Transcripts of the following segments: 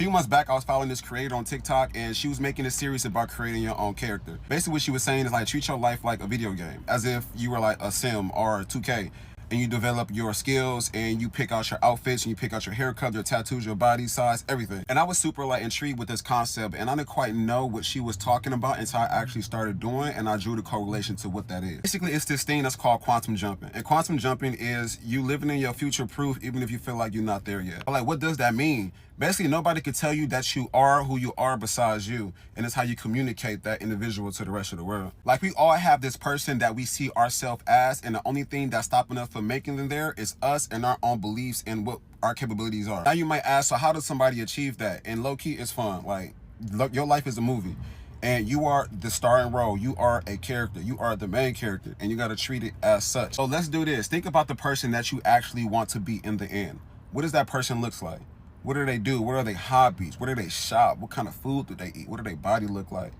few months back, I was following this creator on TikTok, and she was making a series about creating your own character. Basically, what she was saying is like, treat your life like a video game, as if you were like a sim or a 2K, and you develop your skills and you pick out your outfits and you pick out your haircut, your tattoos, your body size, everything. And I was super like intrigued with this concept, and I didn't quite know what she was talking about until I actually started doing, and I drew the correlation to what that is. Basically, it's this thing that's called quantum jumping. And quantum jumping is you living in your future proof even if you feel like you're not there yet. But like, what does that mean? Basically, nobody could tell you that you are who you are besides you. And it's how you communicate that individual to the rest of the world. Like, we all have this person that we see ourselves as, and the only thing that's stopping us from making them there is us and our own beliefs and what our capabilities are. Now you might ask, so how does somebody achieve that? And low-key, it's fun. Like, look, your life is a movie. And you are the starring role. You are a character. You are the main character. And you got to treat it as such. So let's do this. Think about the person that you actually want to be in the end. What does that person look like? What do they do? What are their hobbies? Where do they shop? What kind of food do they eat? What do their body look like?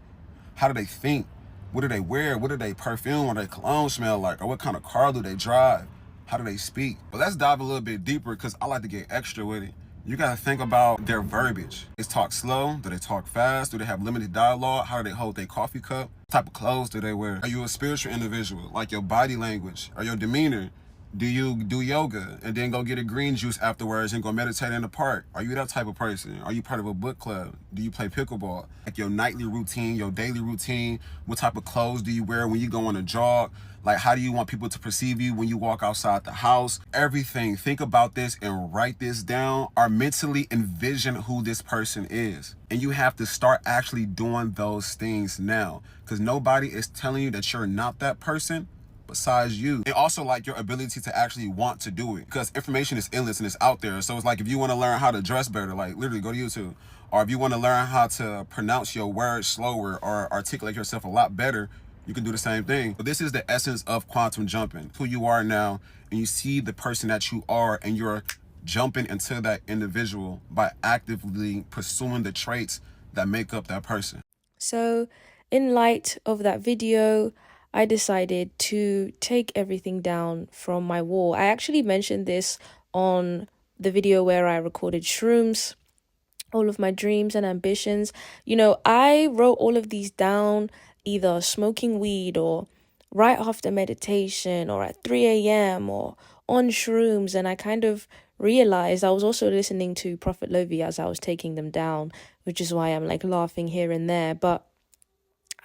How do they think? What do they wear? What do they perfume or their cologne smell like? Or what kind of car do they drive? How do they speak? But let's dive a little bit deeper, because I like to get extra with it. You gotta think about their verbiage. They talk slow? Do they talk fast? Do they have limited dialogue? How do they hold their coffee cup? What type of clothes do they wear? Are you a spiritual individual? Like your body language or your demeanor? Do you do yoga and then go get a green juice afterwards and go meditate in the park? Are you that type of person? Are you part of a book club? Do you play pickleball? Like your nightly routine, your daily routine? What type of clothes do you wear when you go on a jog? Like, how do you want people to perceive you when you walk outside the house? Everything. Think about this and write this down, or mentally envision who this person is. And you have to start actually doing those things now, because nobody is telling you that you're not that person besides you. And also, like, your ability to actually want to do it, because information is endless and it's out there. So it's like, if you want to learn how to dress better, like, literally go to YouTube. Or if you want to learn how to pronounce your words slower or articulate yourself a lot better, you can do the same thing. But this is the essence of quantum jumping. Who you are now, and you see the person that you are, and you're jumping into that individual by actively pursuing the traits that make up that person. So, in light of that video, I decided to take everything down from my wall. I actually mentioned this on the video where I recorded shrooms, all of my dreams and ambitions. You know, I wrote all of these down either smoking weed or right after meditation or at 3 a.m. or on shrooms. And I kind of realized I was also listening to Prophet Lovi as I was taking them down, which is why I'm like laughing here and there. But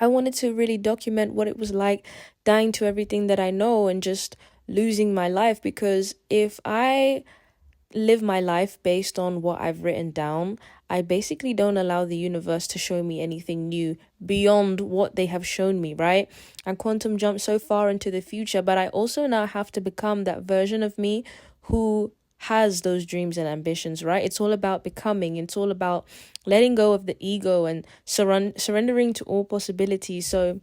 I wanted to really document what it was like dying to everything that I know and just losing my life, because if I live my life based on what I've written down, I basically don't allow the universe to show me anything new beyond what they have shown me, right? And quantum jump so far into the future, but I also now have to become that version of me who has those dreams and ambitions, right? It's all about becoming. It's all about letting go of the ego and surrendering to all possibilities. So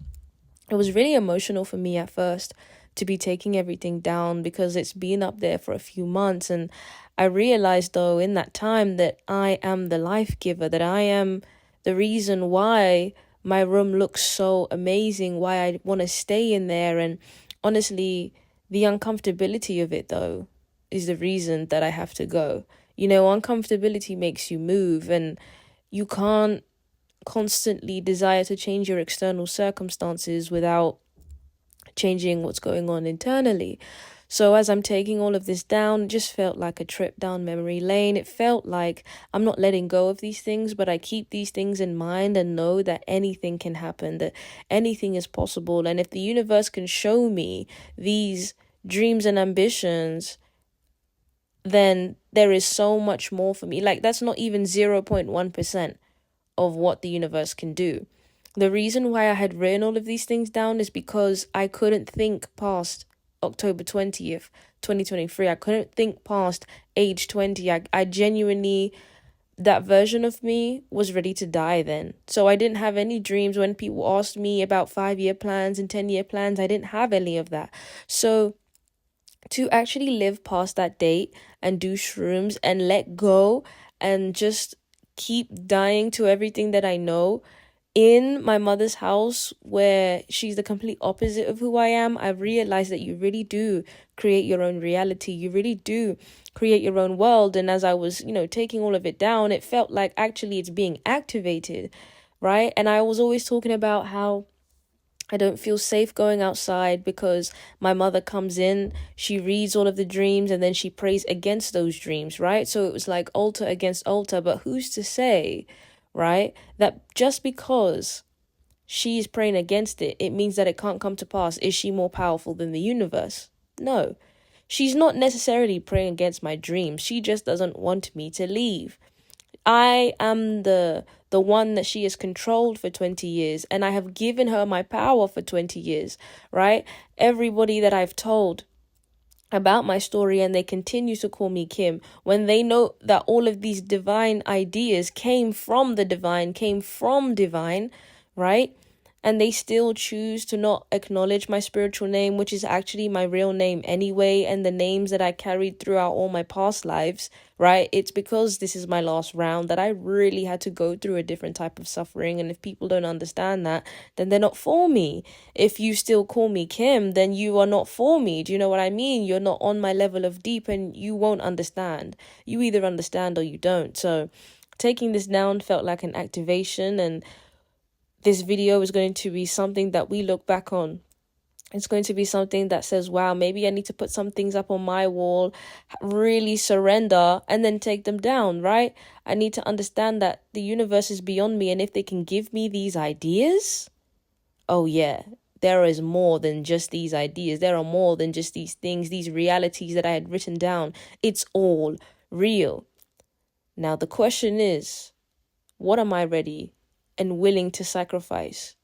it was really emotional for me at first to be taking everything down, because it's been up there for a few months. And I realized, though, in that time that I am the life giver, that I am the reason why my room looks so amazing, why I want to stay in there. And honestly, the uncomfortability of it, though, is the reason that I have to go. You know, uncomfortability makes you move, and you can't constantly desire to change your external circumstances without changing what's going on internally. So as I'm taking all of this down, it just felt like a trip down memory lane. It felt like I'm not letting go of these things, but I keep these things in mind and know that anything can happen, that anything is possible. And if the universe can show me these dreams and ambitions, then there is so much more for me. Like, that's not even 0.1% of what the universe can do. The reason why I had written all of these things down is because I couldn't think past October 20th, 2023. I couldn't think past age 20. I genuinely, that version of me was ready to die then. So I didn't have any dreams. When people asked me about 5-year plans and 10-year plans, I didn't have any of that. So to actually live past that date and do shrooms and let go and just keep dying to everything that I know, in my mother's house, where she's the complete opposite of who I am, I realized that you really do create your own reality. You really do create your own world. And as I was, taking all of it down, it felt like actually it's being activated, right? And I was always talking about how I don't feel safe going outside because my mother comes in, she reads all of the dreams, and then she prays against those dreams, right? So it was like altar against altar. But who's to say, right, that just because she is praying against it, it means that it can't come to pass? Is she more powerful than the universe? No. She's not necessarily praying against my dreams. She just doesn't want me to leave. I am the one that she has controlled for 20 years, and I have given her my power for 20 years, right? Everybody that I've told about my story, and they continue to call me Kim, when they know that all of these divine ideas came from the divine, right? And they still choose to not acknowledge my spiritual name, which is actually my real name anyway, and the names that I carried throughout all my past lives, right? It's because this is my last round that I really had to go through a different type of suffering. And if people don't understand that, then they're not for me. If you still call me Kim, then you are not for me. Do you know what I mean? You're not on my level of deep, and you won't understand. You either understand or you don't. So taking this down felt like an activation, and this video is going to be something that we look back on. It's going to be something that says, wow, maybe I need to put some things up on my wall, really surrender, and then take them down, right? I need to understand that the universe is beyond me, and if they can give me these ideas, oh yeah, there is more than just these ideas. There are more than just these things, these realities that I had written down. It's all real. Now, the question is, what am I ready and willing to sacrifice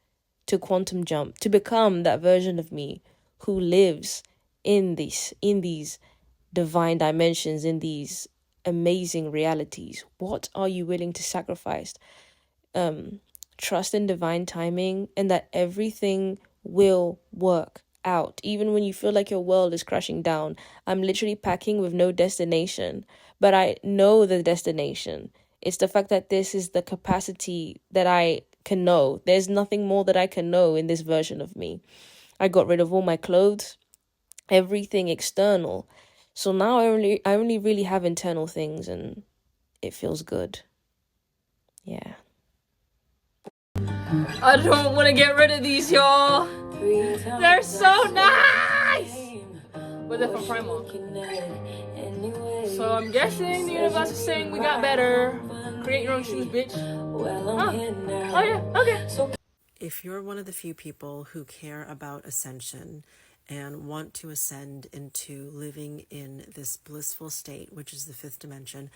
to quantum jump, to become that version of me who lives in these divine dimensions, in these amazing realities? What are you willing to sacrifice? Trust in divine timing, and that everything will work out. Even when you feel like your world is crashing down, I'm literally packing with no destination, but I know the destination. It's the fact that this is the capacity that I can know. There's nothing more that I can know in this version of me. I got rid of all my clothes, everything external. So now I only really have internal things, and it feels good. Yeah. I don't want to get rid of these, y'all. They're so nice. But they're from Primark. So I'm guessing the universe is saying we got better. Create your own shoes, bitch. Oh yeah, okay. If you're one of the few people who care about ascension and want to ascend into living in this blissful state, which is the fifth dimension,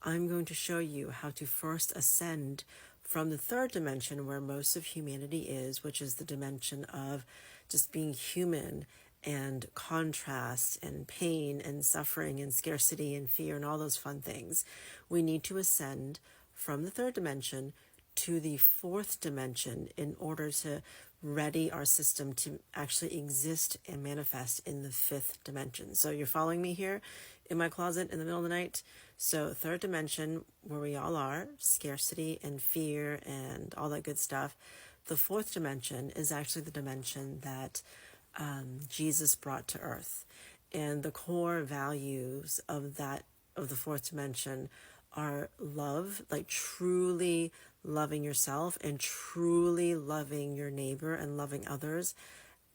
I'm going to show you how to first ascend from the third dimension, where most of humanity is, which is the dimension of just being human and contrast and pain and suffering and scarcity and fear and all those fun things. We need to ascend from the third dimension to the fourth dimension in order to ready our system to actually exist and manifest in the fifth dimension. So you're following me here in my closet in the middle of the night? So third dimension, where we all are, scarcity and fear and all that good stuff. The fourth dimension is actually the dimension that Jesus brought to earth. And the core values of the fourth dimension are love, like truly loving yourself and truly loving your neighbor and loving others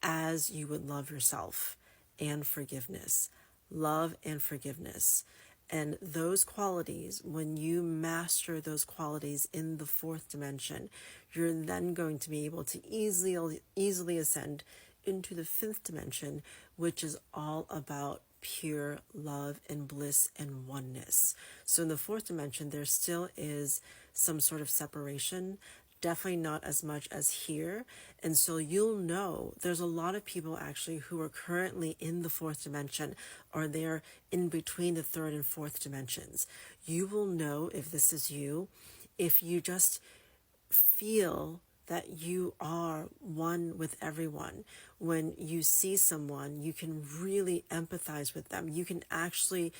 as you would love yourself, and forgiveness. Love and forgiveness. And those qualities, when you master those qualities in the fourth dimension, you're then going to be able to easily ascend into the fifth dimension, which is all about pure love and bliss and oneness. So in the fourth dimension, there still is some sort of separation, definitely not as much as here. And so you'll know there's a lot of people actually who are currently in the fourth dimension, or they're in between the third and fourth dimensions. You will know if this is you, if you just feel that you are one with everyone. When you see someone, you can really empathize with them. You can actually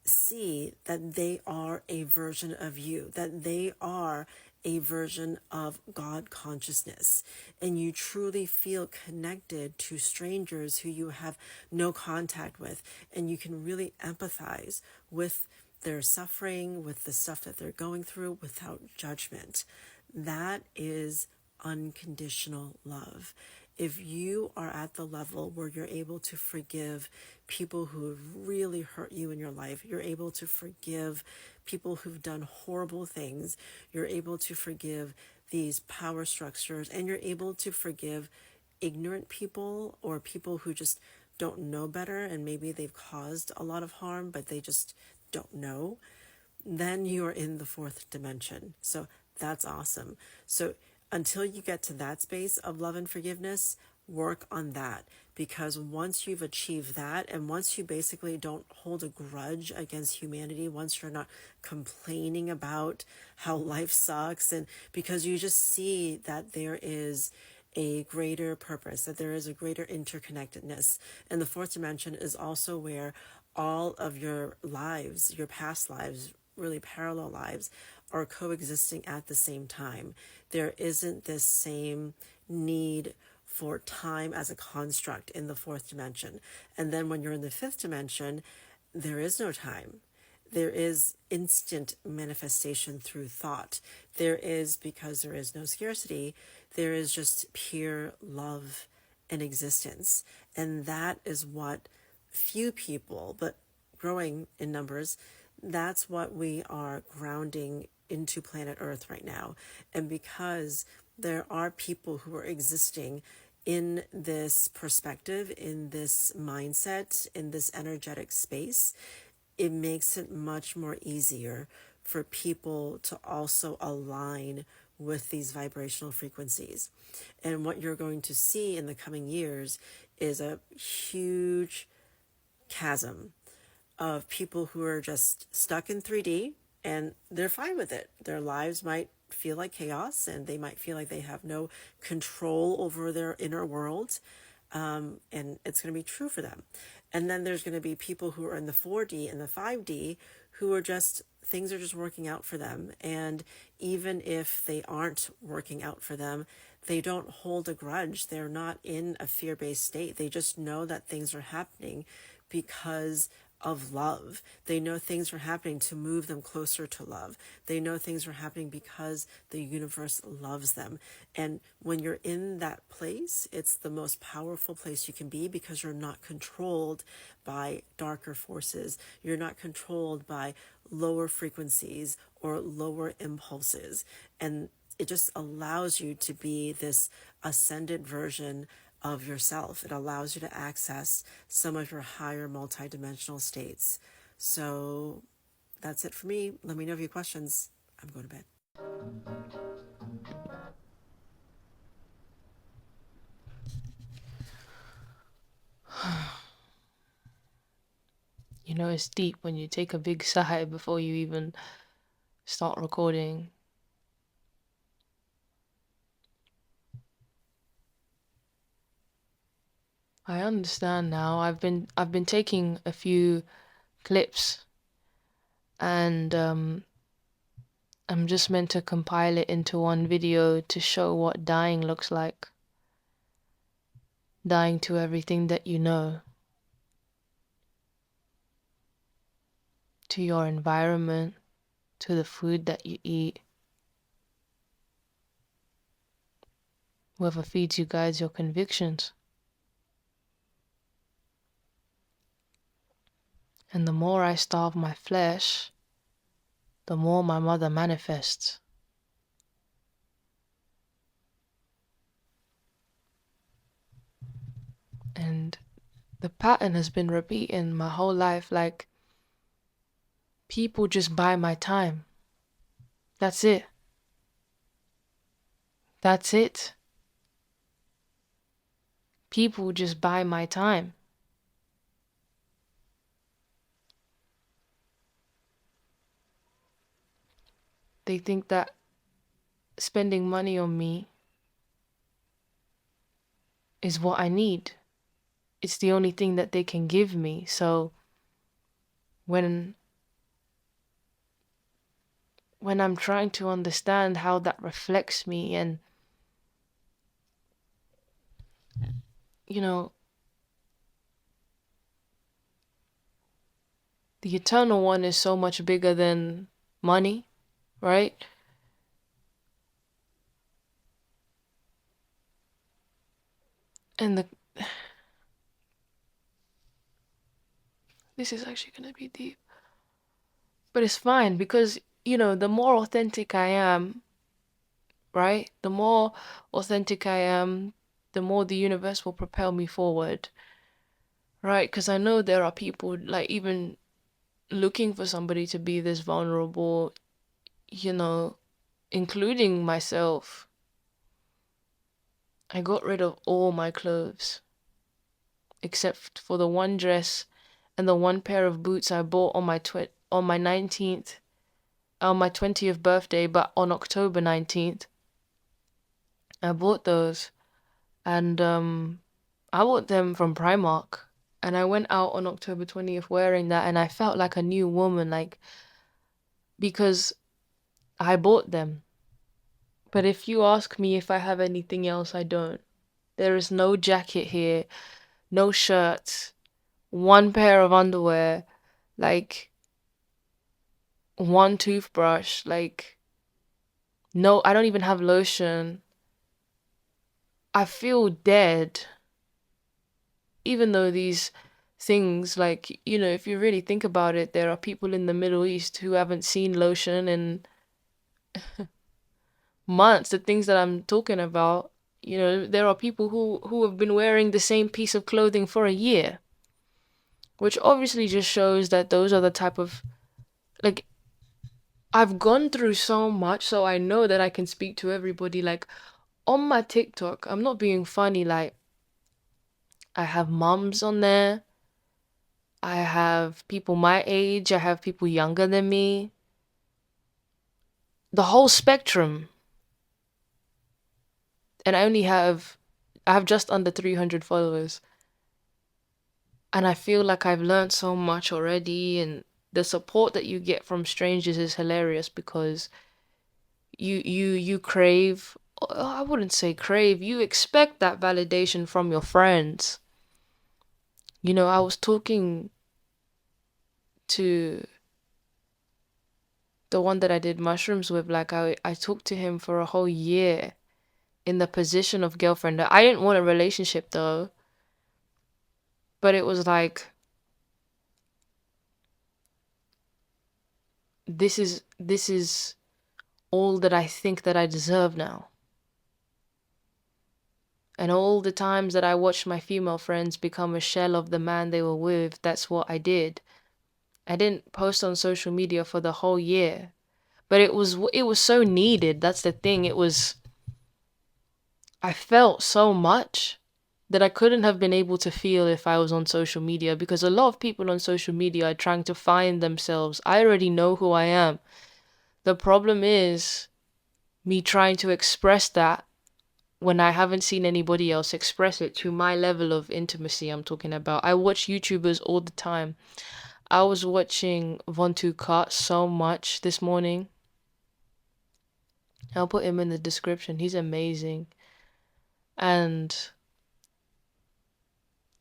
see that they are a version of you, that they are a version of God consciousness, and you truly feel connected to strangers who you have no contact with, and you can really empathize with their suffering, with the stuff that they're going through without judgment. That is unconditional love. If you are at the level where you're able to forgive people who have really hurt you in your life, you're able to forgive people who've done horrible things, you're able to forgive these power structures, and you're able to forgive ignorant people or people who just don't know better and maybe they've caused a lot of harm, but they just don't know, then you are in the fourth dimension. So that's awesome. So until you get to that space of love and forgiveness, work on that. Because once you've achieved that, and once you basically don't hold a grudge against humanity, once you're not complaining about how life sucks, and because you just see that there is a greater purpose, that there is a greater interconnectedness. And the fourth dimension is also where all of your lives, your past lives, really parallel lives, are coexisting at the same time. There isn't this same need for time as a construct in the fourth dimension. And then when you're in the fifth dimension, there is no time. There is instant manifestation through thought. There is, because there is no scarcity, there is just pure love and existence. And that is what few people, but growing in numbers, that's what we are grounding into planet Earth right now. And because there are people who are existing in this perspective, in this mindset, in this energetic space, it makes it much more easier for people to also align with these vibrational frequencies. And what you're going to see in the coming years is a huge chasm of people who are just stuck in 3D and they're fine with it. Their lives might feel like chaos and they might feel like they have no control over their inner world. And it's going to be true for them. And then there's going to be people who are in the 4D and the 5D who are just, things are just working out for them. And even if they aren't working out for them, they don't hold a grudge. They're not in a fear-based state. They just know that things are happening because of love. They know things are happening to move them closer to love. They know things are happening because the universe loves them. And when you're in that place, it's the most powerful place you can be because you're not controlled by darker forces. You're not controlled by lower frequencies or lower impulses. And it just allows you to be this ascended version of yourself. It allows you to access some of your higher multidimensional states. So that's it for me. Let me know if you have questions. I'm going to bed. You know, it's deep when you take a big sigh before you even start recording. I understand now. I've been taking a few clips and I'm just meant to compile it into one video to show what dying looks like. Dying to everything that you know. To your environment, to the food that you eat. Whoever feeds you guides your convictions. And the more I starve my flesh, the more my mother manifests. And the pattern has been repeating my whole life, like people just buy my time. That's it. That's it. People just buy my time. They think that spending money on me is what I need. It's the only thing that they can give me. So when when I'm trying to understand how that reflects me. And, you know, the eternal one is so much bigger than money, right? And this is actually going to be deep. But it's fine because, the more authentic I am, right? The more authentic I am, the more the universe will propel me forward, right? Because I know there are people like even looking for somebody to be this vulnerable, including myself. I got rid of all my clothes except for the one dress and the one pair of boots I bought on my 19th, on my 20th birthday, but on October 19th. I bought those, and I bought them from Primark, and I went out on October 20th wearing that, and I felt like a new woman, like, because I bought them. But if you ask me if I have anything else, I don't. There is no jacket here, no shirts, one pair of underwear, like one toothbrush, like no, I don't even have lotion. I feel dead. Even though these things, like, if you really think about it, there are people in the Middle East who haven't seen lotion in months. The things that I'm talking about, there are people who have been wearing the same piece of clothing for a year, which obviously just shows that those are the type of, like, I've gone through so much, so I know that I can speak to everybody. Like, on my TikTok, I'm not being funny, like, I have moms on there, I have people my age, I have people younger than me, the whole spectrum. And I have just under 300 followers. And I feel like I've learned so much already, and the support that you get from strangers is hilarious because you crave, I wouldn't say crave, you expect that validation from your friends. I was talking to the one that I did mushrooms with, like I talked to him for a whole year in the position of girlfriend. I didn't want a relationship though, but it was like, this is all that I think that I deserve now. And all the times that I watched my female friends become a shell of the man they were with, that's what I did. I didn't post on social media for the whole year, but it was so needed. That's the thing. I felt so much that I couldn't have been able to feel if I was on social media, because a lot of people on social media are trying to find themselves. I already know who I am. The problem is me trying to express that when I haven't seen anybody else express it to my level of intimacy. I'm talking about, I watch YouTubers all the time. I was watching Von Cut so much this morning. I'll put him in the description. He's amazing. And,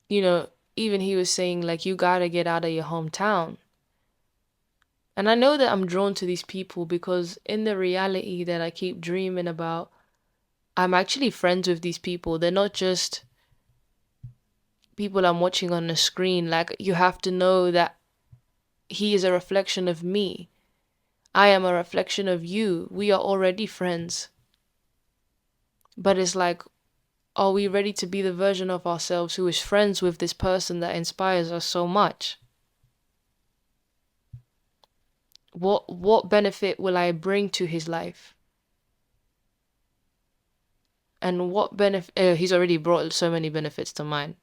even he was saying, like, you gotta get out of your hometown. And I know that I'm drawn to these people because in the reality that I keep dreaming about, I'm actually friends with these people. They're not just people I'm watching on the screen. Like, you have to know that he is a reflection of me. I am a reflection of you. We are already friends. But it's like, are we ready to be the version of ourselves who is friends with this person that inspires us so much? What benefit will I bring to his life? And what benefit? He's already brought so many benefits to mine.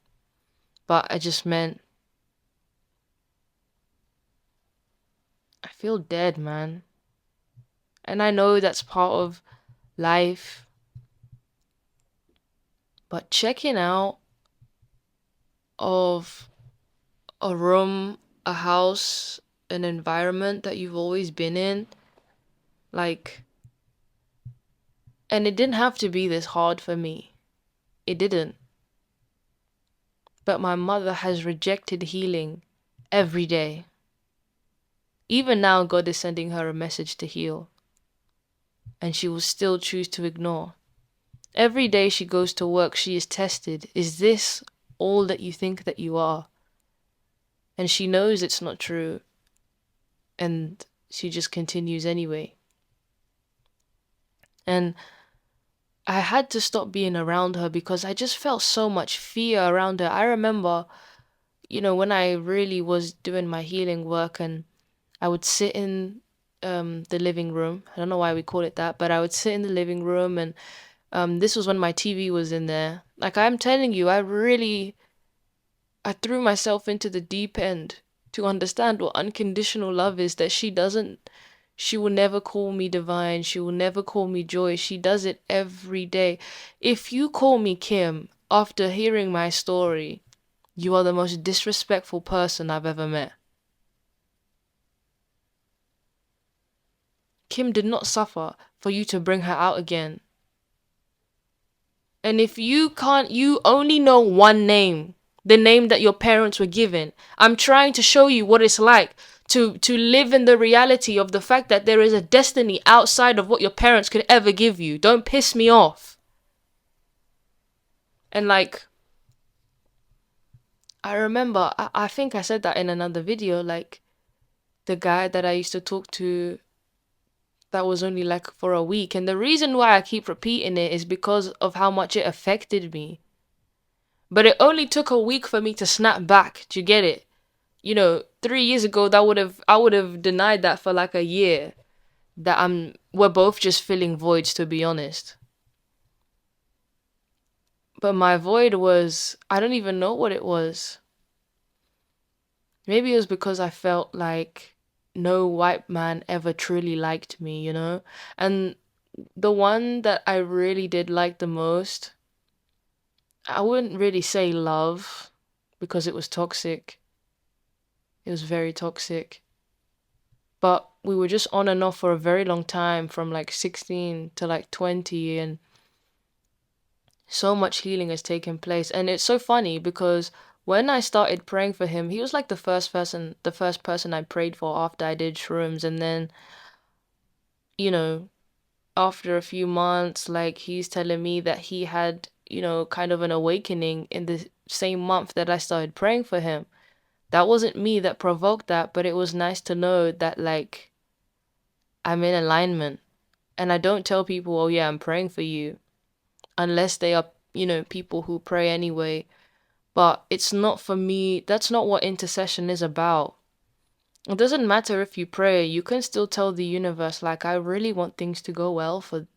But I just meant, I feel dead, man. And I know that's part of life. But checking out of a room, a house, an environment that you've always been in, Like, and it didn't have to be this hard for me. It didn't. But my mother has rejected healing every day. Even now, God is sending her a message to heal, and she will still choose to ignore. Every day she goes to work, she is tested. Is this all that you think that you are? And she knows it's not true, and she just continues anyway. And I had to stop being around her because I just felt so much fear around her. I remember, when I really was doing my healing work, and I would sit in the living room. I don't know why we call it that, but I would sit in the living room, and this was when my TV was in there. Like, I'm telling you, I threw myself into the deep end to understand what unconditional love is, that she will never call me divine. She will never call me joy. She does it every day. If you call me Kim after hearing my story, you are the most disrespectful person I've ever met. Kim did not suffer for you to bring her out again. And if you only know one name, the name that your parents were given. I'm trying to show you what it's like to live in the reality of the fact that there is a destiny outside of what your parents could ever give you. Don't piss me off. And like, I remember, I think I said that in another video, like, the guy that I used to talk to, that was only like for a week. And the reason why I keep repeating it is because of how much it affected me. But it only took a week for me to snap back. Do you get it? 3 years ago, I would have denied that for like a year. That we're both just filling voids, to be honest. But my void was, I don't even know what it was. Maybe it was because I felt like no white man ever truly liked me, And the one that I really did like the most, I wouldn't really say love, because it was toxic. It was very toxic. But we were just on and off for a very long time, from like 16 to like 20, and so much healing has taken place. And it's so funny because when I started praying for him, he was like the first person I prayed for after I did shrooms. And then, after a few months, like, he's telling me that he had, kind of an awakening in the same month that I started praying for him. That wasn't me that provoked that, but it was nice to know that, like, I'm in alignment. And I don't tell people, oh yeah, I'm praying for you, unless they are, people who pray anyway. But it's not for me. That's not what intercession is about. It doesn't matter if you pray. You can still tell the universe, like, I really want things to go well for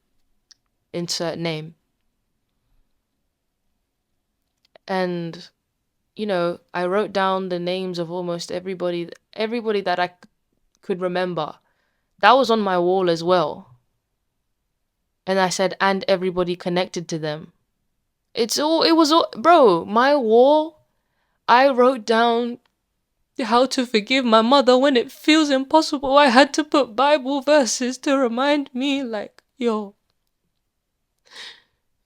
insert name. And, I wrote down the names of almost everybody that I could remember. That was on my wall as well. And I said, and everybody connected to them. Bro, my wall, I wrote down how to forgive my mother when it feels impossible. I had to put Bible verses to remind me, like, yo,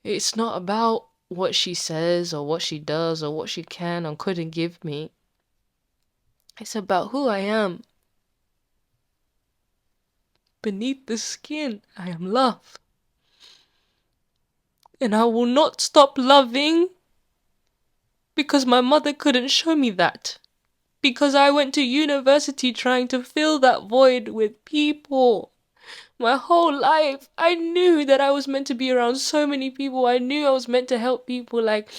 it's not about what she says or what she does or what she can or couldn't give me. It's about who I am. Beneath the skin, I am love. And I will not stop loving because my mother couldn't show me that. Because I went to university trying to fill that void with people. My whole life, I knew that I was meant to be around so many people. I knew I was meant to help people. Like,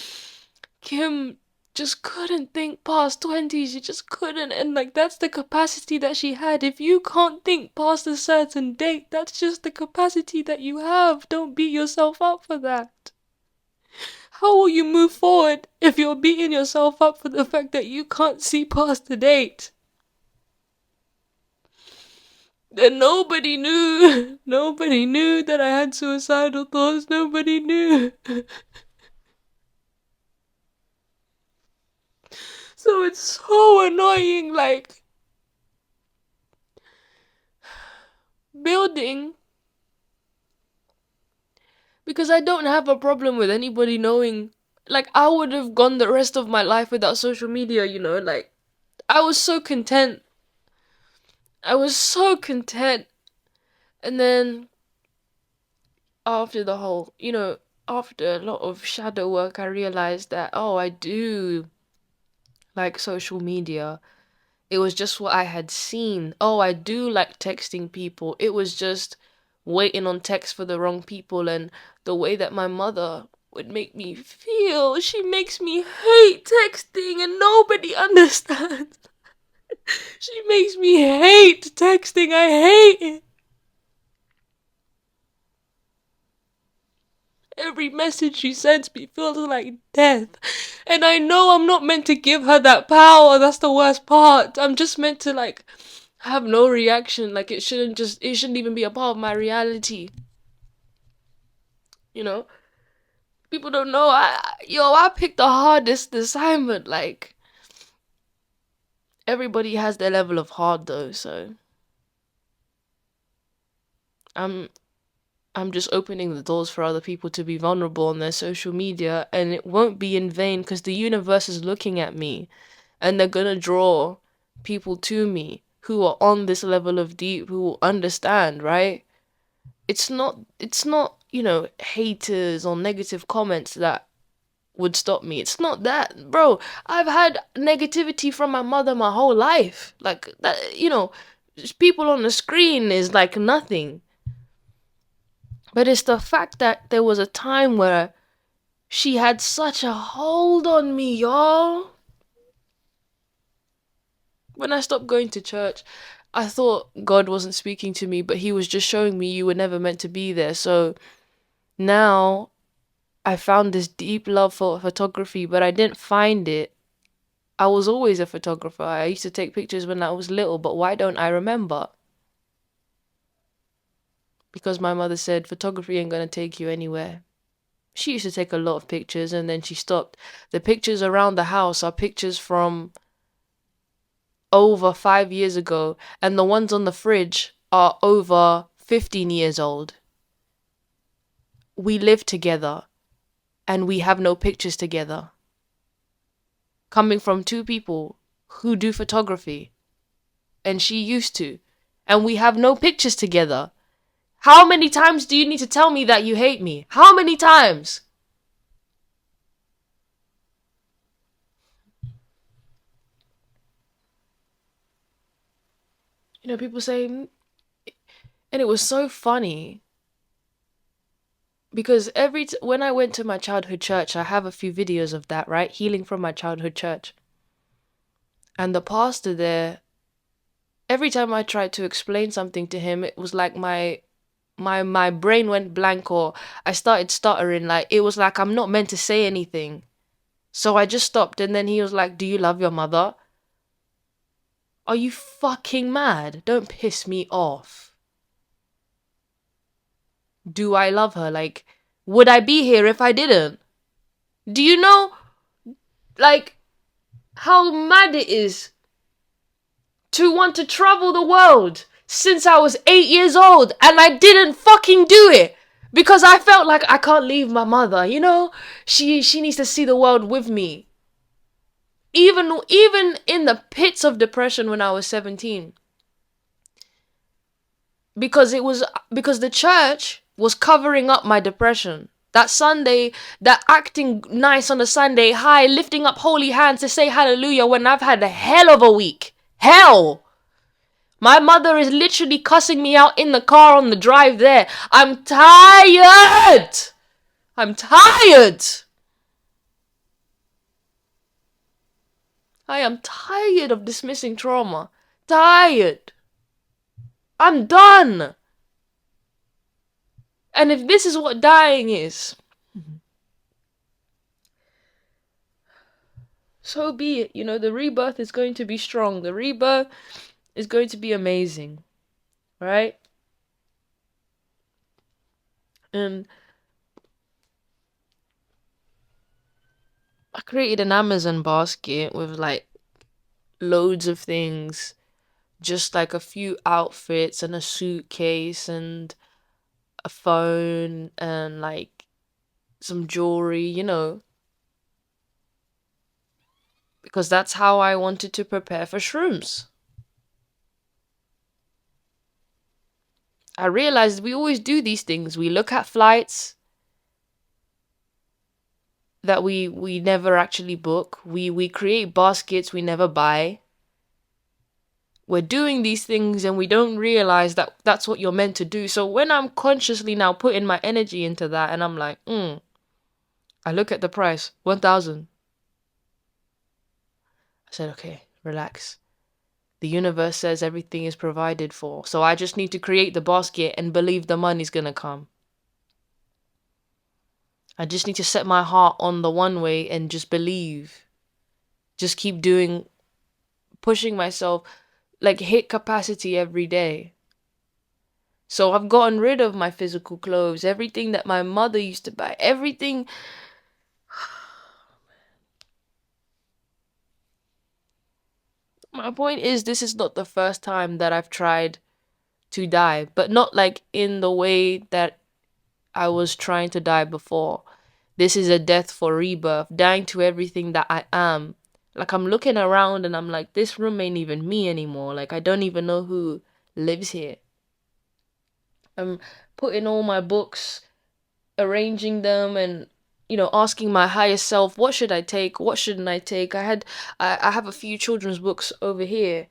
Kim just couldn't think past 20. She just couldn't. And, like, that's the capacity that she had. If you can't think past a certain date, that's just the capacity that you have. Don't beat yourself up for that. How will you move forward if you're beating yourself up for the fact that you can't see past the date? And nobody knew. Nobody knew that I had suicidal thoughts. Nobody knew. So it's so annoying, like, building. Because I don't have a problem with anybody knowing. Like, I would have gone the rest of my life without social media, you know? Like, I was so content. I was so content. And then, after the whole, after a lot of shadow work, I realized that, oh, I do like social media. It was just what I had seen. Oh, I do like texting people. It was just waiting on text for the wrong people, and the way that my mother would make me feel. She makes me hate texting and nobody understands. She makes me hate texting. I hate it. Every message she sends me feels like death. And I know I'm not meant to give her that power. That's the worst part. I'm just meant to, like, have no reaction. Like, it shouldn't even be a part of my reality. You know? People don't know. I picked the hardest assignment. Like, everybody has their level of hard though, so I'm I'm just opening the doors for other people to be vulnerable on their social media, and it won't be in vain because the universe is looking at me, and they're gonna draw people to me who are on this level of deep, who will understand, right? It's not, haters or negative comments that would stop me. It's not that, bro. I've had negativity from my mother my whole life. Like that, just people on the screen is like nothing. But it's the fact that there was a time where she had such a hold on me, y'all. When I stopped going to church, I thought God wasn't speaking to me, but he was just showing me you were never meant to be there. So now I found this deep love for photography, but I didn't find it. I was always a photographer. I used to take pictures when I was little, but why don't I remember? Because my mother said photography ain't gonna take you anywhere. She used to take a lot of pictures and then she stopped. The pictures around the house are pictures from over 5 years ago, and the ones on the fridge are over 15 years old. We live together and we have no pictures together. Coming from two people who do photography, and she used to, and we have no pictures together. How many times do you need to tell me that you hate me? How many times? People say, and it was so funny because when I went to my childhood church, I have a few videos of that, right? Healing from my childhood church. And the pastor there, every time I tried to explain something to him, it was like my brain went blank, or I started stuttering. Like, it was like I'm not meant to say anything. So I just stopped, and then he was like, "Do you love your mother?" Are you fucking mad? Don't piss me off. Do I love her? Like, would I be here if I didn't? Do you know, like, how mad it is to want to travel the world since I was 8 years old and I didn't fucking do it because I felt like I can't leave my mother, She needs to see the world with me. Even in the pits of depression when I was 17. Because the church was covering up my depression. That Sunday, that acting nice on a Sunday, lifting up holy hands to say hallelujah when I've had a hell of a week. Hell! My mother is literally cussing me out in the car on the drive there. I'm tired! I'm tired! I am tired of dismissing trauma. Tired. I'm done. And if this is what dying is, so be it. The rebirth is going to be strong. The rebirth is going to be amazing. Right? And I created an Amazon basket with like loads of things just like a few outfits and a suitcase and a phone and like some jewelry, you know, because that's how I wanted to prepare for shrooms. I realized we always do these things. We look at flights that we never actually book. We create baskets we never buy. We're doing these things and we don't realize that that's what you're meant to do. So when I'm consciously now putting my energy into that and I'm like, I look at the price, 1,000. I said, okay, relax. The universe says everything is provided for. So I just need to create the basket and believe the money's gonna come. I just need to set my heart on the one way and just believe. Just keep doing, pushing myself, like hit capacity every day. So I've gotten rid of my physical clothes, everything that my mother used to buy, everything. My point is, this is not the first time that I've tried to die, but not like in the way that I was trying to die before. This is a death for rebirth, dying to everything that I am. Like I'm looking around and I'm like, this room ain't even me anymore. Like I don't even know who lives here. I'm putting all my books, arranging them and asking my higher self, what should I take? What shouldn't I take? I have a few children's books over here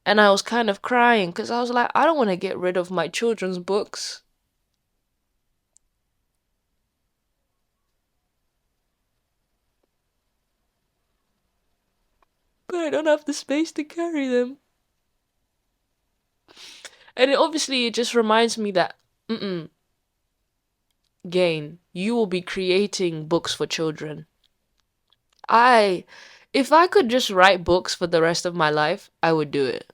and I was kind of crying because I was like, I don't want to get rid of my children's books. But I don't have the space to carry them. And it just reminds me that, Gain, you will be creating books for children. If I could just write books for the rest of my life, I would do it.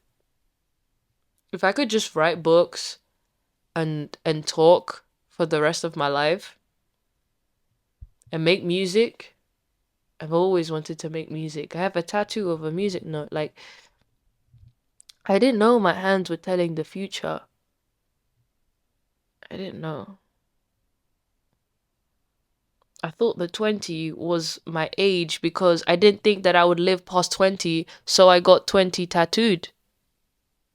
If I could just write books and talk for the rest of my life and make music, I've always wanted to make music. I have a tattoo of a music note. Like, I didn't know my hands were telling the future. I didn't know. I thought the 20 was my age because I didn't think that I would live past 20, so I got 20 tattooed.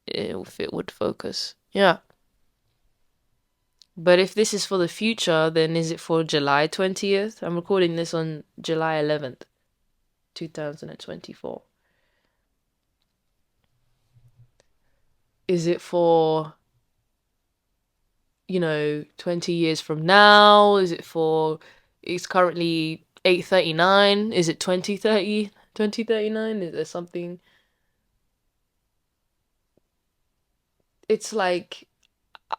If it would focus. Yeah. But if this is for the future, then is it for July 20th? I'm recording this on July 11th, 2024. Is it for 20 years from now? Is it for, it's currently 8:39? Is it 2030, 2039? Is there something? It's like,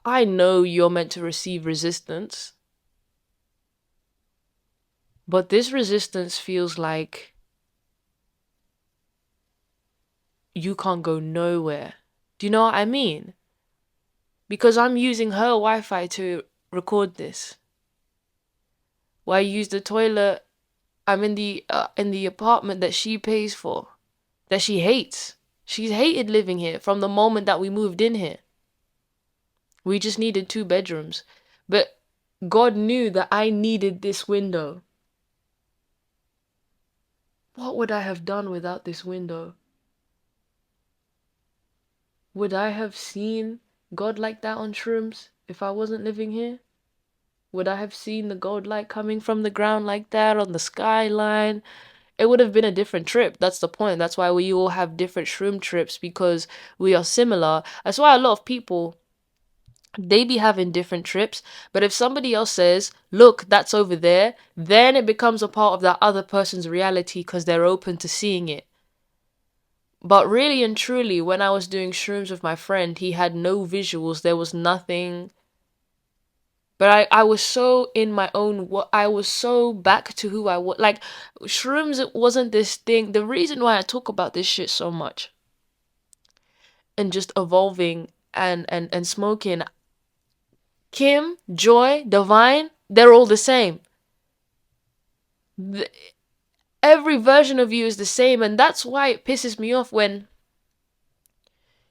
I know you're meant to receive resistance, but this resistance feels like you can't go nowhere. Do you know what I mean? Because I'm using her Wi-Fi to record this. Why use the toilet? I'm in the apartment that she pays for, that she hates. She's hated living here from the moment that we moved in here. We just needed 2 bedrooms, but God knew that I needed this window. What would I have done without this window? Would I have seen God like that on shrooms if I wasn't living here? Would I have seen the gold light coming from the ground like that on the skyline? It would have been a different trip. That's the point. That's why we all have different shroom trips, because we are similar. That's why a lot of people, they be having different trips. But if somebody else says, look, that's over there, then it becomes a part of that other person's reality because they're open to seeing it. But really and truly, when I was doing shrooms with my friend, he had no visuals. There was nothing. But I was so in my own, I was so back to who I was. Like, shrooms, it wasn't this thing. The reason why I talk about this shit so much and just evolving and smoking, Kim, Joy, Divine, they're all the same. The, every version of you is the same. And that's why it pisses me off when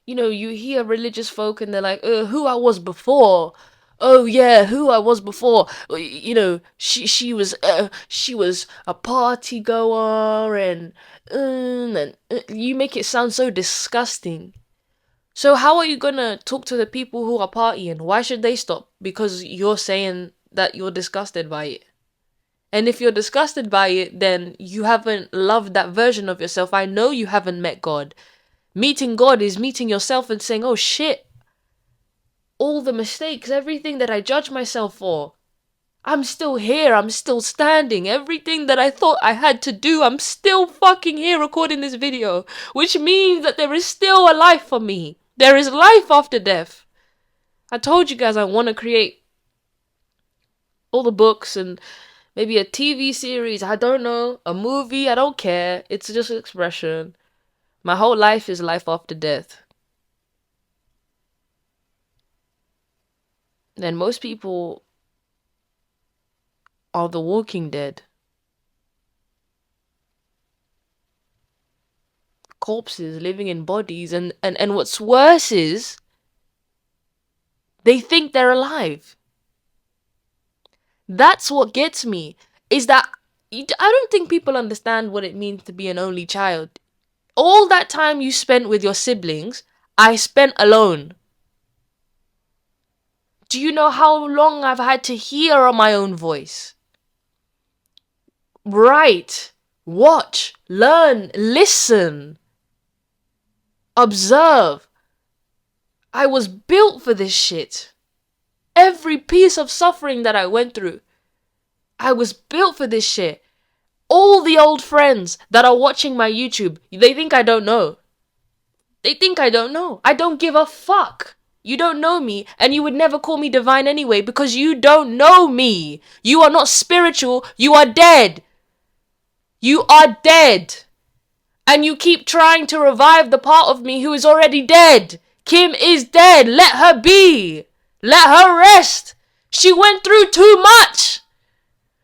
you know, you hear religious folk and they're like, who I was before. Oh yeah, who I was before. You know, she was a party goer and you make it sound so disgusting. So how are you gonna talk to the people who are partying? Why should they stop? Because you're saying that you're disgusted by it. And if you're disgusted by it, then you haven't loved that version of yourself. I know you haven't met God. Meeting God is meeting yourself and saying, oh shit, all the mistakes, everything that I judge myself for, I'm still here, I'm still standing. Everything that I thought I had to do, I'm still fucking here recording this video. Which means that there is still a life for me. There is life after death. I told you guys I want to create all the books and maybe a TV series, I don't know, a movie, I don't care. It's just an expression. My whole life is life after death. Then most people are the walking dead. Corpses living in bodies, and what's worse is they think they're alive. That's what gets me, is that I don't think people understand what it means to be an only child. All that time you spent with your siblings, I spent alone. Do you know how long I've had to hear my own voice? Write, watch, learn, listen, observe. I was built for this shit. Every piece of suffering that I went through, I was built for this shit. All the old friends that are watching my YouTube, they think I don't know. They think I don't know. I don't give a fuck. You don't know me, and you would never call me divine anyway because you don't know me. You are not spiritual. You are dead. You are dead. And you keep trying to revive the part of me who is already dead. Kim is dead. Let her be. Let her rest. She went through too much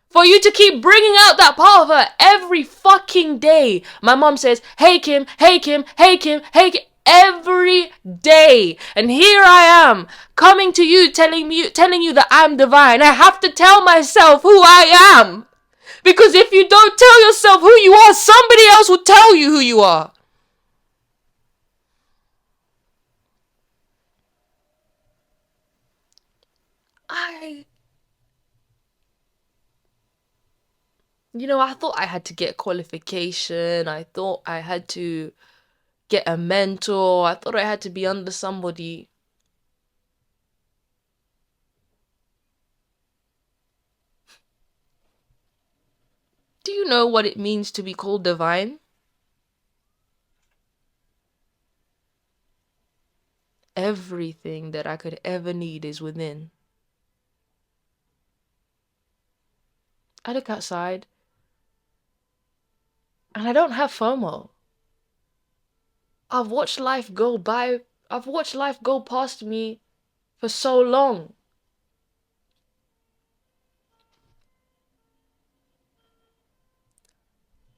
for you to keep bringing out that part of her every fucking day. My mom says, hey Kim, hey Kim, hey Kim, hey Kim, every day. And here I am coming to you telling you that I'm divine. I have to tell myself who I am. Because if you don't tell yourself who you are, somebody else will tell you who you are. I thought I had to get qualification. I thought I had to get a mentor. I thought I had to be under somebody. Do you know what it means to be called divine? Everything that I could ever need is within. I look outside and I don't have FOMO. I've watched life go by. I've watched life go past me for so long.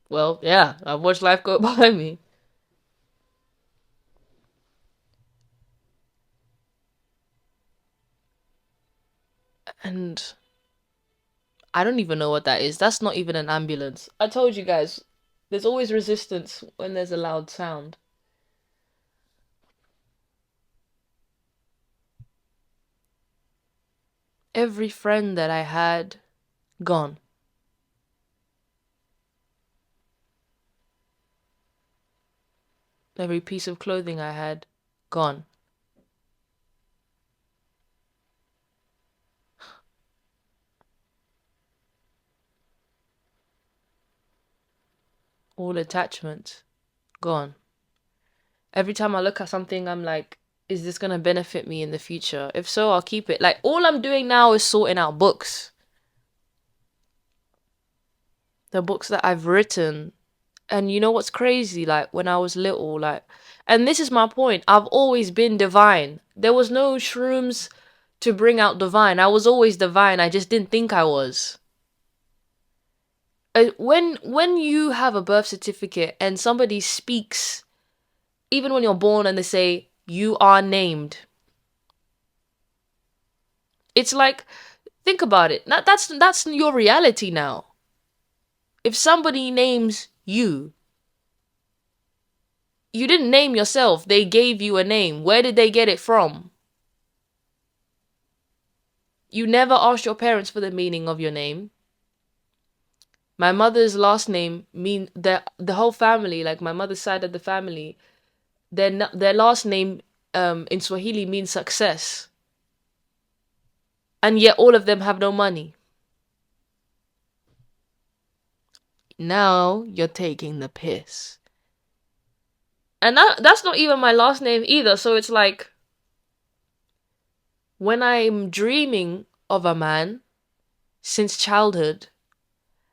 Well, yeah, I've watched life go by me. And I don't even know what that is. That's not even an ambulance. I told you guys, there's always resistance when there's a loud sound. Every friend that I had, gone. Every piece of clothing I had, gone. All attachments, gone. Every time I look at something, I'm like, is this gonna benefit me in the future? If so, I'll keep it. Like, all I'm doing now is sorting out books. The books that I've written. And you know what's crazy? Like, when I was little, and this is my point, I've always been divine. There was no shrooms to bring out divine. I was always divine. I just didn't think I was. When you have a birth certificate and somebody speaks, even when you're born, and they say you are named. It's like, think about it. That's your reality now. If somebody names you, you didn't name yourself. They gave you a name. Where did they get it from? You never asked your parents for the meaning of your name. My mother's last name the whole family, like my mother's side of the family, their last name in Swahili means success. And yet all of them have no money. Now you're taking the piss. And that's not even my last name either. So it's like, when I'm dreaming of a man since childhood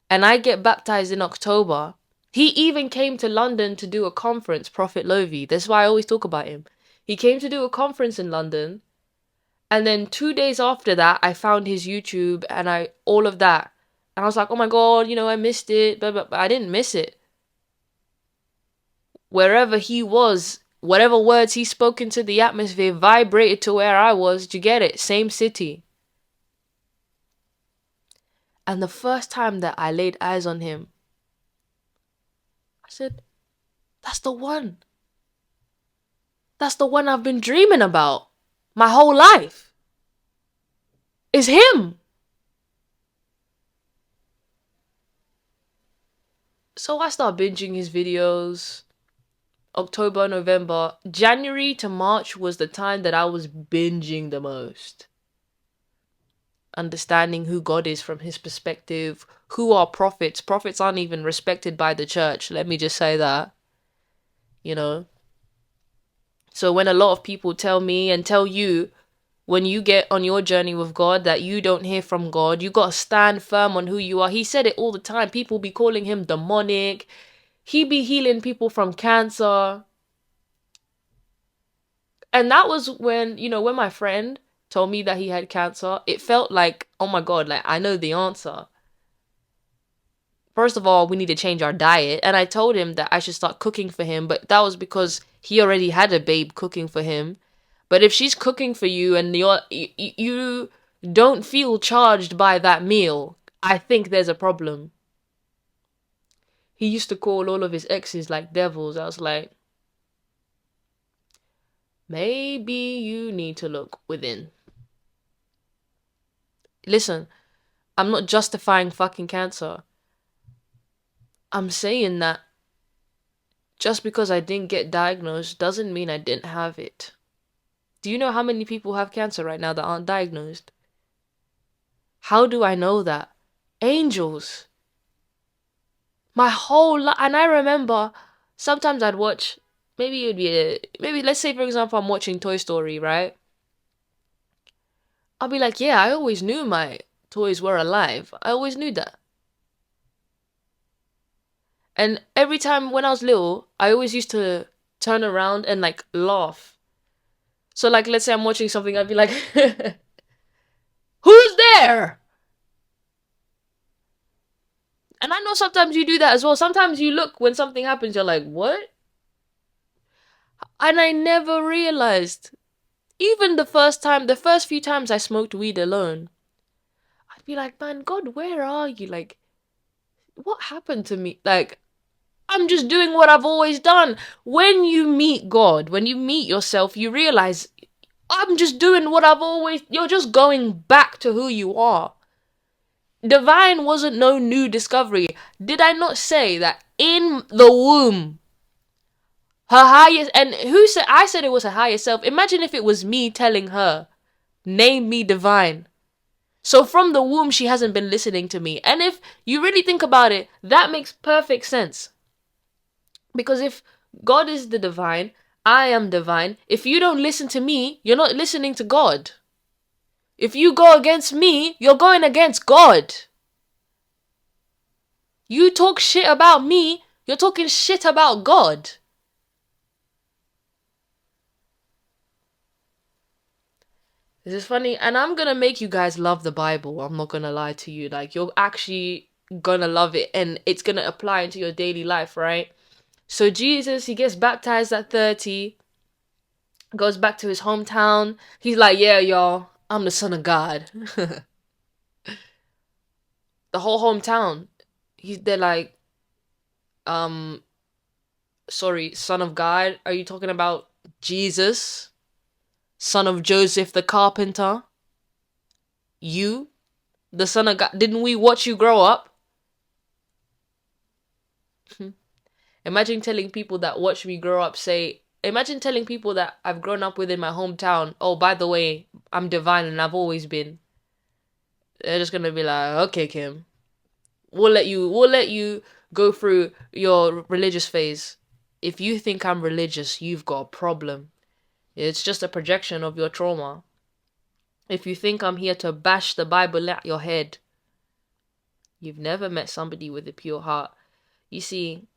and I get baptized in October, he even came to London to do a conference, Prophet Lovi. That's why I always talk about him. He came to do a conference in London. And then 2 days after that, I found his YouTube and all of that. And I was like, oh my God, I missed it. But I didn't miss it. Wherever he was, whatever words he spoke into the atmosphere vibrated to where I was. Do you get it? Same city. And the first time that I laid eyes on him, I said, that's the one. That's the one I've been dreaming about my whole life. It's him. So I started binging his videos. October, November, January to March was the time that I was binging the most. Understanding who God is from his perspective. Who are prophets? Prophets aren't even respected by the church. Let me just say that. So when a lot of people tell me and tell you, when you get on your journey with God, that you don't hear from God, you got to stand firm on who you are. He said it all the time. People be calling him demonic. He be healing people from cancer. And that was when, when my friend told me that he had cancer, it felt like, oh my God, like I know the answer. First of all, we need to change our diet. And I told him that I should start cooking for him, but that was because he already had a babe cooking for him. But if she's cooking for you and you don't feel charged by that meal, I think there's a problem. He used to call all of his exes like devils. I was like, maybe you need to look within. Listen, I'm not justifying fucking cancer. I'm saying that just because I didn't get diagnosed doesn't mean I didn't have it. Do you know how many people have cancer right now that aren't diagnosed? How do I know that? Angels. My whole life. And I remember sometimes I'd watch, maybe let's say for example I'm watching Toy Story, right? I'll be like, yeah, I always knew my toys were alive. I always knew that. And every time when I was little, I always used to turn around and like laugh. So like, let's say I'm watching something, I'd be like, who's there? And I know sometimes you do that as well. Sometimes you look when something happens, you're like, what? And I never realized, even the first few times I smoked weed alone, I'd be like, man, God, where are you? Like, what happened to me? Like, I'm just doing what I've always done. When you meet God, when you meet yourself, you realize I'm just doing what you're just going back to who you are. Divine wasn't no new discovery. Did I not say that in the womb, her highest, and I said it was her higher self. Imagine if it was me telling her, name me Divine. So from the womb, she hasn't been listening to me. And if you really think about it, that makes perfect sense. Because if God is the divine, I am divine. If you don't listen to me, you're not listening to God. If you go against me, you're going against God. You talk shit about me, you're talking shit about God. This is funny, and I'm gonna make you guys love the Bible. I'm not gonna lie to you. Like, you're actually gonna love it, and it's gonna apply into your daily life, right? So Jesus, he gets baptized at 30. Goes back to his hometown. He's like, yeah, y'all, I'm the son of God. The whole hometown. They're like, um, sorry, son of God? Are you talking about Jesus? Son of Joseph the carpenter? You? The son of God? Didn't we watch you grow up? Imagine telling people that watch me grow up imagine telling people that I've grown up within my hometown, oh, by the way, I'm divine and I've always been. They're just gonna be like, okay, Kim, we'll let you go through your religious phase. If you think I'm religious, you've got a problem. It's just a projection of your trauma. If you think I'm here to bash the Bible at your head, you've never met somebody with a pure heart. You see,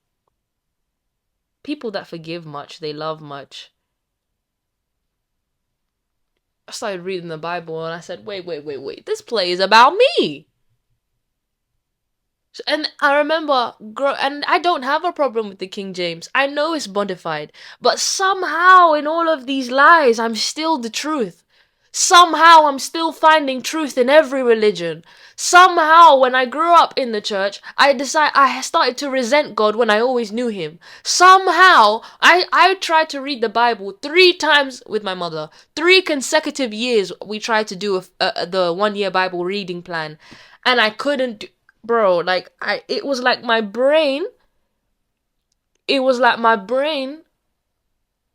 people that forgive much, they love much. I started reading the Bible and I said, wait, this play is about me. And I remember, and I don't have a problem with the King James. I know it's modified, but somehow in all of these lies, I'm still the truth. Somehow I'm still finding truth in every religion. Somehow when I grew up in the church, I started to resent God when I always knew him. Somehow I tried to read the Bible 3 times with my mother. 3 consecutive years we tried to do the 1-year Bible reading plan, and I couldn't. Bro, like it was like my brain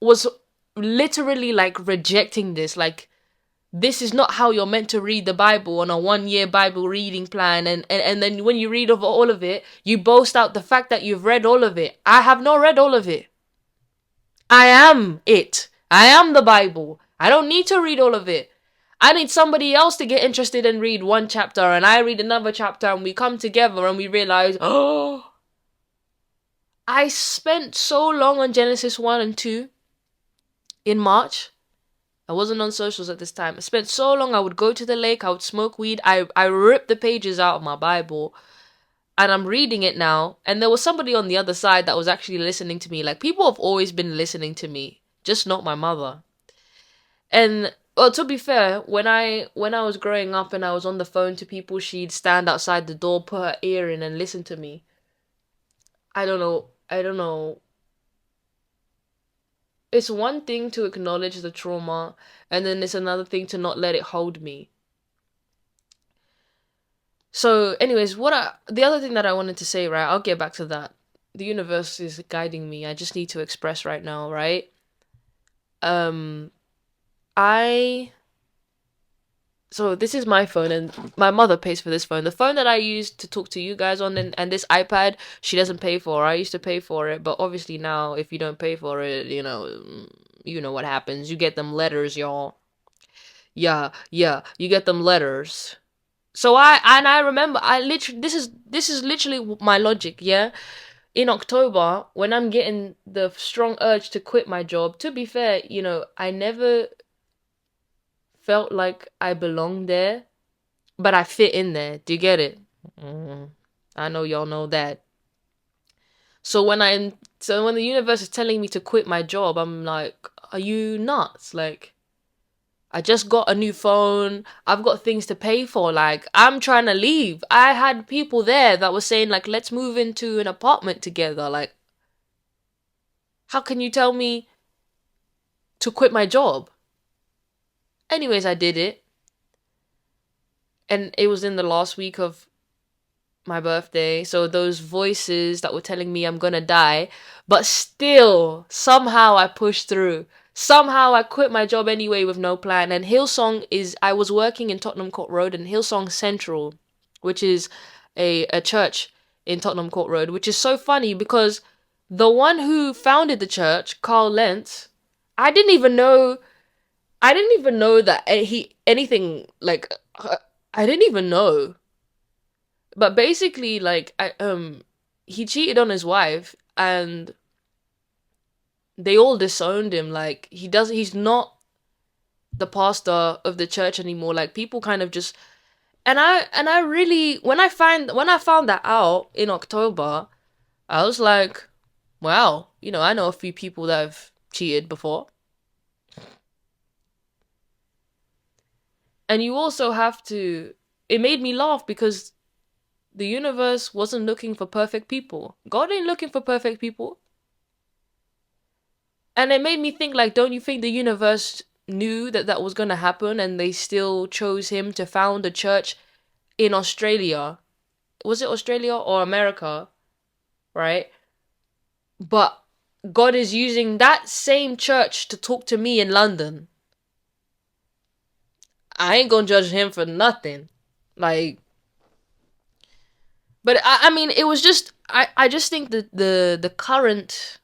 was literally like rejecting this. Like, this is not how you're meant to read the Bible on a 1-year Bible reading plan. And then when you read over all of it, you boast out the fact that you've read all of it. I have not read all of it. I am it. I am the Bible. I don't need to read all of it. I need somebody else to get interested and read 1 chapter, and I read another chapter, and we come together and we realize, oh, I spent so long on Genesis 1 and 2 in March. I wasn't on socials at this time. I spent so long, I would go to the lake, I would smoke weed, I ripped the pages out of my Bible, and I'm reading it now, and there was somebody on the other side that was actually listening to me. Like, people have always been listening to me, just not my mother. And well, to be fair, when I was growing up and I was on the phone to people, she'd stand outside the door, put her ear in, and listen to me. I don't know. It's one thing to acknowledge the trauma, and then it's another thing to not let it hold me. So, anyways, the other thing that I wanted to say, right? I'll get back to that. The universe is guiding me. I just need to express right now, right? So this is my phone, and my mother pays for this phone. The phone that I use to talk to you guys on, and this iPad, she doesn't pay for. I used to pay for it, but obviously now, if you don't pay for it, you know what happens. You get them letters, y'all. Yeah, you get them letters. So I remember, this is literally my logic, yeah? In October, when I'm getting the strong urge to quit my job, to be fair, I never felt like I belonged there, but I fit in there. Do you get it? I know y'all know that. So when the universe is telling me to quit my job, I'm like, are you nuts? Like, I just got a new phone. I've got things to pay for. Like, I'm trying to leave. I had people there that were saying, like, let's move into an apartment together. Like, how can you tell me to quit my job? Anyways, I did it. And it was in the last week of my birthday. So those voices that were telling me I'm gonna die, but still, somehow I pushed through. Somehow I quit my job anyway with no plan. And I was working in Tottenham Court Road, and Hillsong Central, which is a church in Tottenham Court Road, which is so funny because the one who founded the church, Carl Lentz, I didn't even know that anything, like, I didn't even know. But basically, like, he cheated on his wife, and they all disowned him. Like, he's not the pastor of the church anymore. Like, people kind of just, and I really, when I found that out in October, I was like, wow, I know a few people that have cheated before. And you also have to, it made me laugh because the universe wasn't looking for perfect people. God ain't looking for perfect people. And it made me think, like, don't you think the universe knew that that was going to happen and they still chose him to found a church in Australia? Was it Australia or America? Right? But God is using that same church to talk to me in London. I ain't gonna judge him for nothing. Like, but I mean, it was just, I just think that the current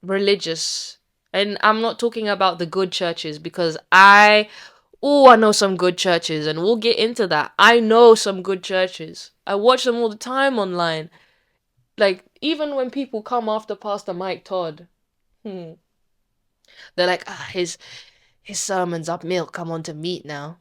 religious, and I'm not talking about the good churches because I know some good churches and we'll get into that. I know some good churches. I watch them all the time online. Like, even when people come after Pastor Mike Todd, they're like, his sermon's up milk, come on to meat now.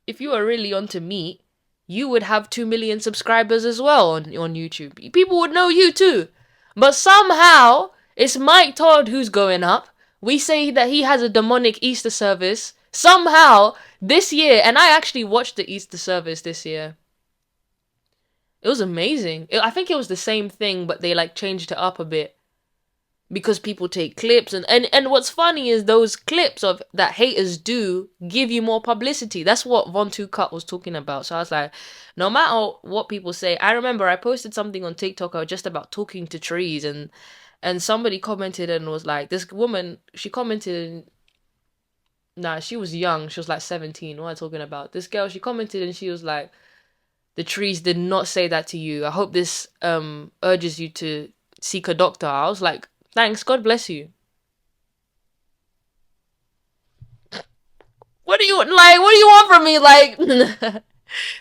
If you are really onto meat, you would have 2 million subscribers as well on YouTube. People would know you too. But somehow, it's Mike Todd who's going up. We say that he has a demonic Easter service. Somehow, this year, and I actually watched the Easter service this year. It was amazing. I think it was the same thing, but they like changed it up a bit. Because people take clips and what's funny is those clips of that haters do give you more publicity. That's what Von Two Cut was talking about. So I was like, no matter what people say, I remember I posted something on TikTok just about talking to trees, and somebody commented and was like, this woman, she commented, nah, she was young, she was like 17. What am I talking about? This girl, she commented and she was like, the trees did not say that to you. I hope this urges you to seek a doctor. I was like, thanks, God bless you. What do you like? What do you want from me? Like,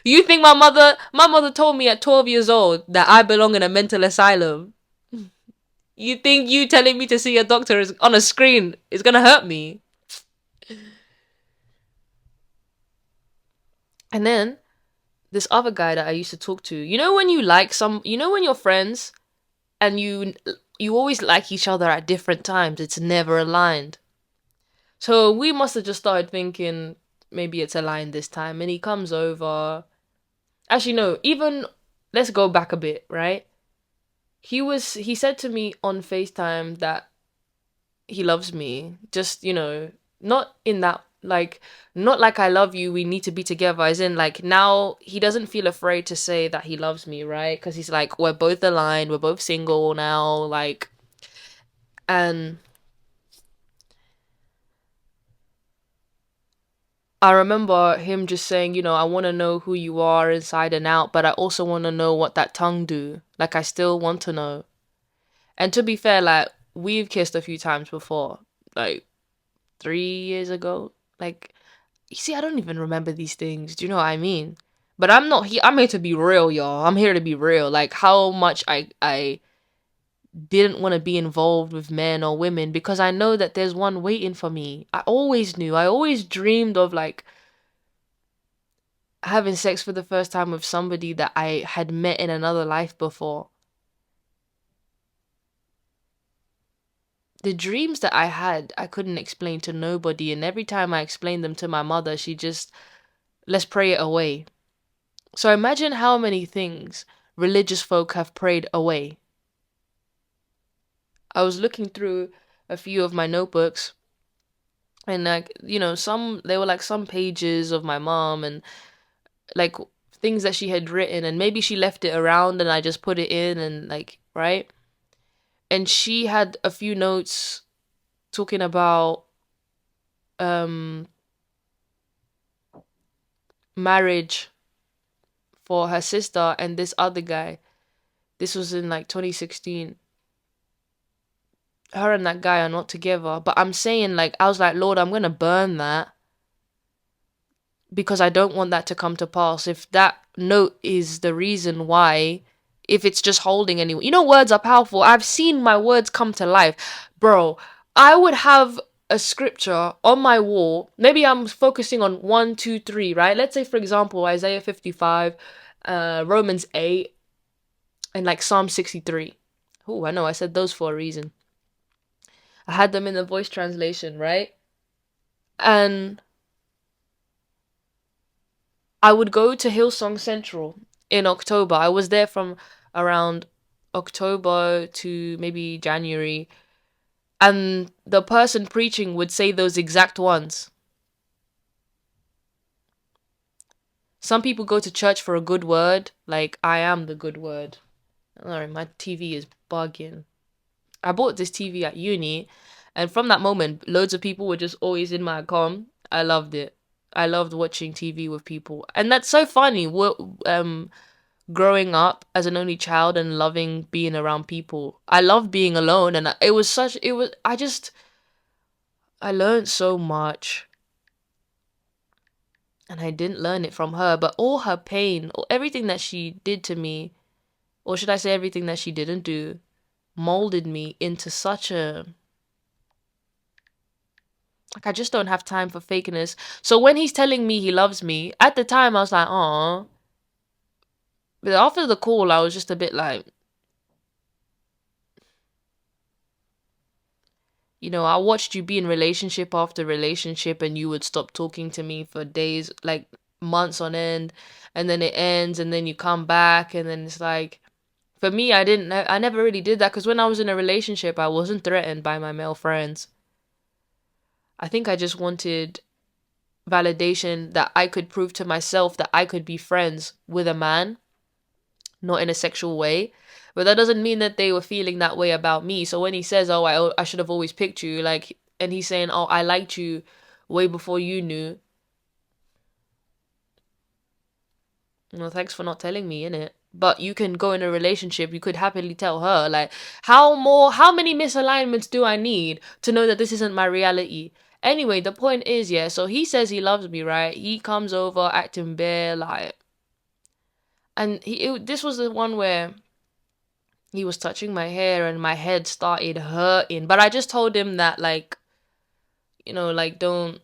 you think my mother told me at 12 years old that I belong in a mental asylum. You think you telling me to see a doctor is on a screen is gonna hurt me? And then this other guy that I used to talk to, you know when you like some, you know when you're friends and you always like each other at different times, it's never aligned. So we must have just started thinking maybe it's aligned this time, and he comes over. Actually, no, even let's go back a bit, right? He said to me on FaceTime that he loves me. Just, not in that like not like I love you, we need to be together, as in like now he doesn't feel afraid to say that he loves me, right? Because he's like, we're both aligned, we're both single now, like, and I remember him just saying, I want to know who you are inside and out, but I also want to know what that tongue do. Like, I still want to know. And to be fair, like, we've kissed a few times before, like 3 years ago. Like, you see, I don't even remember these things. Do you know what I mean? But I'm not here. I'm here to be real, y'all. I'm here to be real. Like, how much I didn't want to be involved with men or women because I know that there's one waiting for me. I always knew. I always dreamed of like having sex for the first time with somebody that I had met in another life before. The dreams that I had, I couldn't explain to nobody. And every time I explained them to my mother, she just, let's pray it away. So imagine how many things religious folk have prayed away. I was looking through a few of my notebooks and like, they were like some pages of my mom and like things that she had written, and maybe she left it around and I just put it in and like, right? And she had a few notes talking about marriage for her sister and this other guy. This was in like 2016. Her and that guy are not together, but I'm saying, like, I was like, Lord, I'm gonna burn that because I don't want that to come to pass. If that note is the reason why, if it's just holding anyone, words are powerful. I've seen my words come to life. Bro, I would have a scripture on my wall. Maybe I'm focusing on 1, 2, 3, right? Let's say, for example, Isaiah 55, Romans 8, and like Psalm 63. Oh, I know, I said those for a reason. I had them in the voice translation, right? And I would go to Hillsong Central in October. I was there from around October to maybe January. And the person preaching would say those exact ones. Some people go to church for a good word, like I am the good word. Alright, my TV is bugging. I bought this TV at uni, and from that moment, loads of people were just always in my com. I loved it. I loved watching TV with people, and that's so funny. Growing up as an only child and loving being around people, I love being alone, and it was such. It was. I learned so much, and I didn't learn it from her, but all her pain, or everything that she did to me, or should I say everything that she didn't do, molded me into such a, like, I just don't have time for fakeness. So when he's telling me he loves me, at the time I was like, "Aw." But after the call, I was just a bit like, I watched you be in relationship after relationship, and you would stop talking to me for days, like months on end, and then it ends, and then you come back, and then it's like, for me, I never really did that, because when I was in a relationship, I wasn't threatened by my male friends. I think I just wanted validation that I could prove to myself that I could be friends with a man, not in a sexual way. But that doesn't mean that they were feeling that way about me. So when he says, "Oh, I should have always picked you," like, and he's saying, "Oh, I liked you way before you knew." Thanks for not telling me, innit? But you can go in a relationship, you could happily tell her, like, how many misalignments do I need to know that this isn't my reality? Anyway, the point is, yeah, so he says he loves me, right? He comes over acting bare, like, and this was the one where he was touching my hair and my head started hurting. But I just told him that, like, like, don't,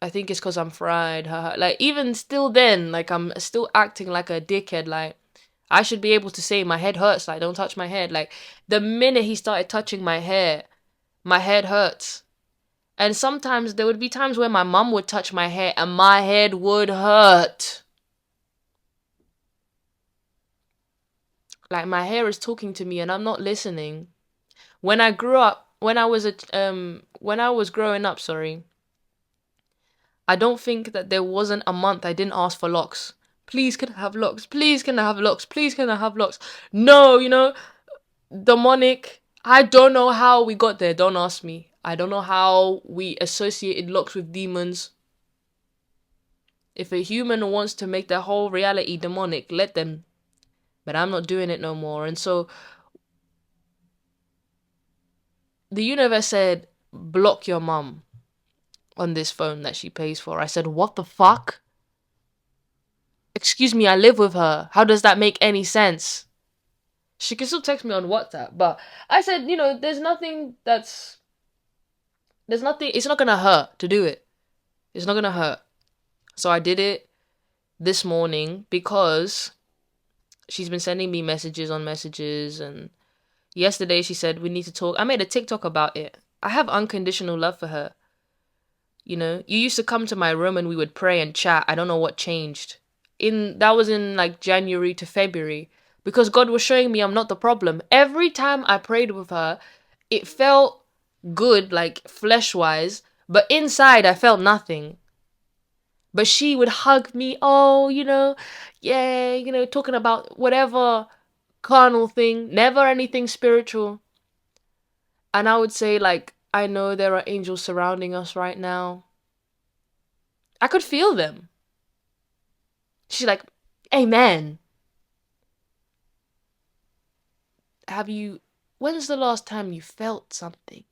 I think it's because I'm fried. Like, even still then, like, I'm still acting like a dickhead. Like, I should be able to say my head hurts. Like, don't touch my head. Like, the minute he started touching my hair, my head hurts. And sometimes there would be times where my mum would touch my hair and my head would hurt. Like, my hair is talking to me and I'm not listening. When I grew up, when I was growing up, sorry, I don't think that there wasn't a month I didn't ask for locks. Please, can I have locks? Please, can I have locks? Please, can I have locks? No, demonic. I don't know how we got there. Don't ask me. I don't know how we associated locks with demons. If a human wants to make their whole reality demonic, let them. But I'm not doing it no more. And so the universe said, block your mum on this phone that she pays for. I said, what the fuck? Excuse me, I live with her. How does that make any sense? She can still text me on WhatsApp, but I said, there's nothing, it's not gonna hurt to do it. It's not gonna hurt. So I did it this morning because she's been sending me messages on messages, and yesterday she said, we need to talk. I made a TikTok about it. I have unconditional love for her. You used to come to my room and we would pray and chat. I don't know what changed. That was in like January to February, because God was showing me I'm not the problem. Every time I prayed with her, it felt good, like flesh-wise, but inside I felt nothing. But she would hug me, oh, yeah, talking about whatever carnal thing, never anything spiritual. And I would say, like, I know there are angels surrounding us right now. I could feel them. She's like, amen. When's the last time you felt something?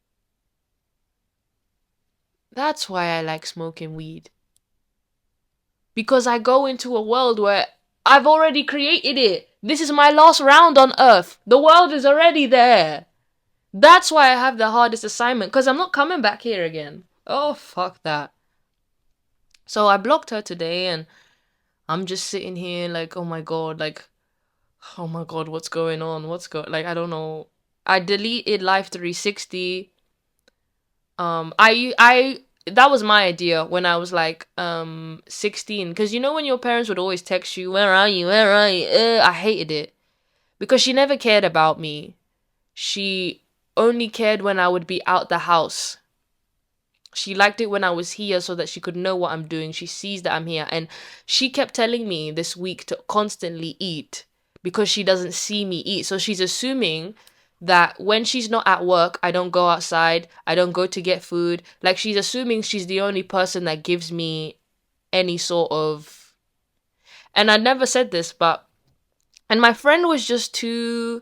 That's why I like smoking weed. Because I go into a world where I've already created it. This is my last round on Earth. The world is already there. That's why I have the hardest assignment, because I'm not coming back here again. Oh, fuck that. So I blocked her today, and I'm just sitting here like, oh my god, what's going on? Like, I don't know. I deleted Life 360. I that was my idea when I was like 16, because you know when your parents would always text you, where are you, where are you, I hated it because she never cared about me. She only cared when I would be out the house. She liked it when I was here so that she could know what I'm doing. She sees that I'm here. And she kept telling me this week to constantly eat because she doesn't see me eat. So she's assuming that when she's not at work, I don't go outside, I don't go to get food. Like, she's assuming she's the only person that gives me any sort of. And I never said this, but. And my friend was just too.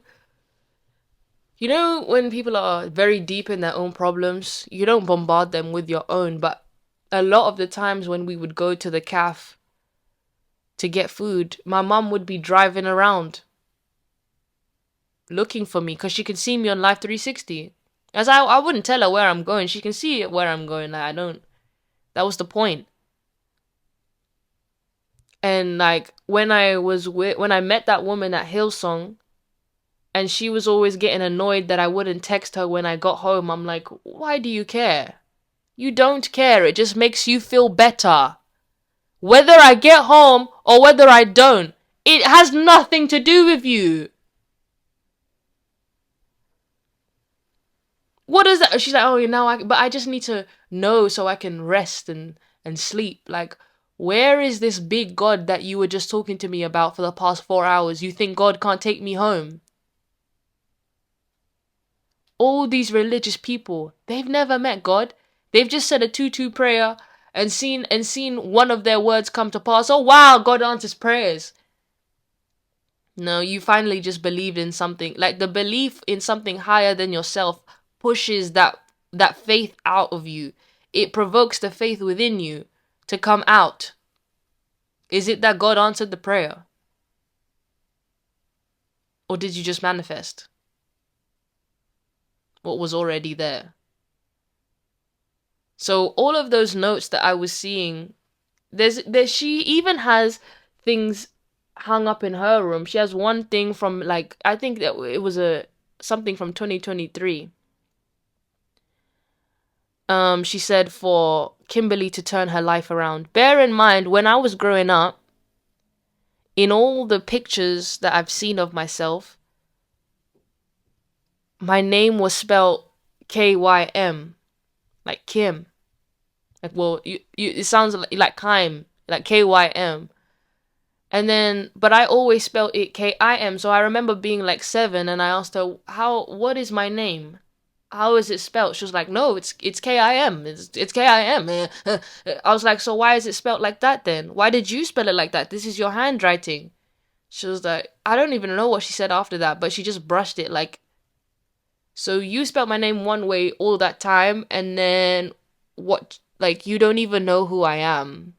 You know, when people are very deep in their own problems, you don't bombard them with your own. But a lot of the times when we would go to the cafe to get food, my mum would be driving around looking for me because she can see me on Live 360. As I wouldn't tell her where I'm going. She can see where I'm going. Like, I don't. That was the point. And like when I met that woman at Hillsong, and she was always getting annoyed that I wouldn't text her when I got home. I'm like, why do you care? You don't care. It just makes you feel better. Whether I get home or whether I don't, it has nothing to do with you. What is that? She's like, oh, but I just need to know so I can rest and sleep. Like, where is this big God that you were just talking to me about for the past 4 hours? You think God can't take me home? All these religious people, they've never met God. They've just said a 2-2 prayer and seen one of their words come to pass. Oh wow, God answers prayers. No, you finally just believed in something. Like, the belief in something higher than yourself pushes that faith out of you. It provokes the faith within you to come out. Is it that God answered the prayer? Or did you just manifest what was already there? So all of those notes that I was seeing, she even has things hung up in her room. She has one thing from, like, I think that it was something from 2023. She said for Kimberly to turn her life around. Bear in mind, when I was growing up, in all the pictures that I've seen of myself, my name was spelled Kym, like Kim. Like, well, it sounds like Kym, like Kym. And then, but I always spelled it Kim. So I remember being like 7, and I asked her, what is my name? How is it spelled? She was like, no, it's Kim. It's Kim. I was like, so why is it spelled like that then? Why did you spell it like that? This is your handwriting. She was like, I don't even know what she said after that, but she just brushed it like, so you spelled my name one way all that time, and then what? Like, you don't even know who I am.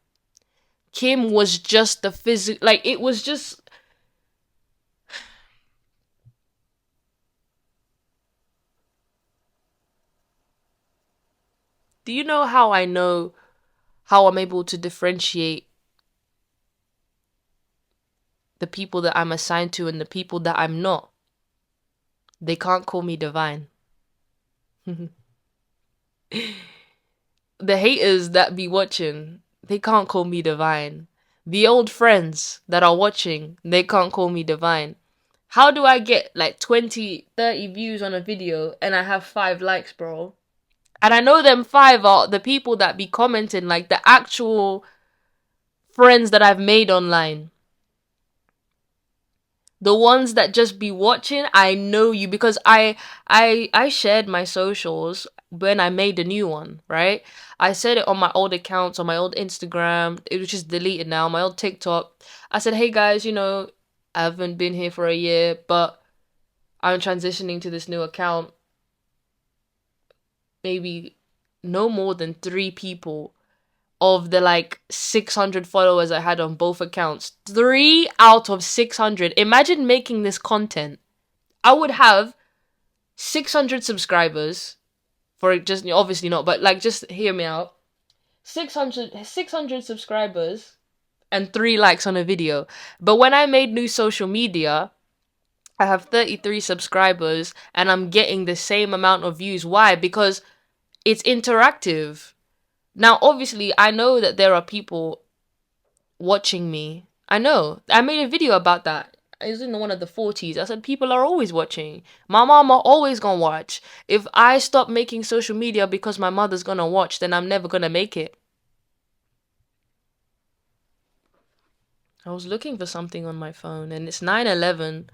Kim was just the physical, like, it was just. Do you know how I know how I'm able to differentiate the people that I'm assigned to and the people that I'm not? They can't call me divine. The haters that be watching, they can't call me divine. The old friends that are watching, they can't call me divine. How do I get like 20, 30 views on a video and I have 5 likes, bro? And I know them 5 are the people that be commenting, like the actual friends that I've made online. The ones that just be watching, I know you because I shared my socials when I made a new one, right? I said it on my old accounts, on my old Instagram. It was just deleted now, my old TikTok. I said, hey guys, I haven't been here for a year, but I'm transitioning to this new account. Maybe no more than 3 people of the like 600 followers I had on both accounts. 3 out of 600. Imagine making this content. I would have 600 subscribers for just, obviously not, but like, just hear me out. 600 subscribers and 3 likes on a video. But when I made new social media, I have 33 subscribers and I'm getting the same amount of views. Why? Because It's interactive. Now, obviously, I know that there are people watching me. I know. I made a video about that. It was in one of the 40s. I said people are always watching. My mama always gonna watch. If I stop making social media because my mother's gonna watch, then I'm never gonna make it. I was looking for something on my phone, and it's 9:11.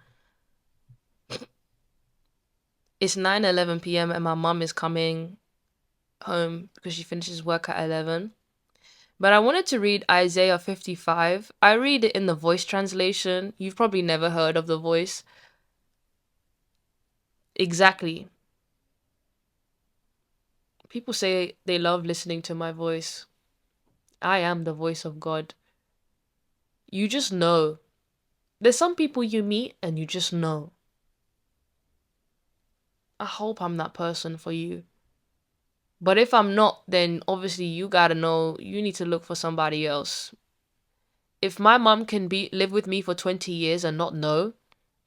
It's 9:11 p.m. and my mom is coming home because she finishes work at 11. But I wanted to read Isaiah 55. I read it in the Voice translation. You've probably never heard of the Voice. Exactly. People say they love listening to my voice. I am the voice of God. You just know. There's some people you meet and you just know. I hope I'm that person for you. But if I'm not, then obviously you gotta know you need to look for somebody else. If my mom can live with me for 20 years and not know,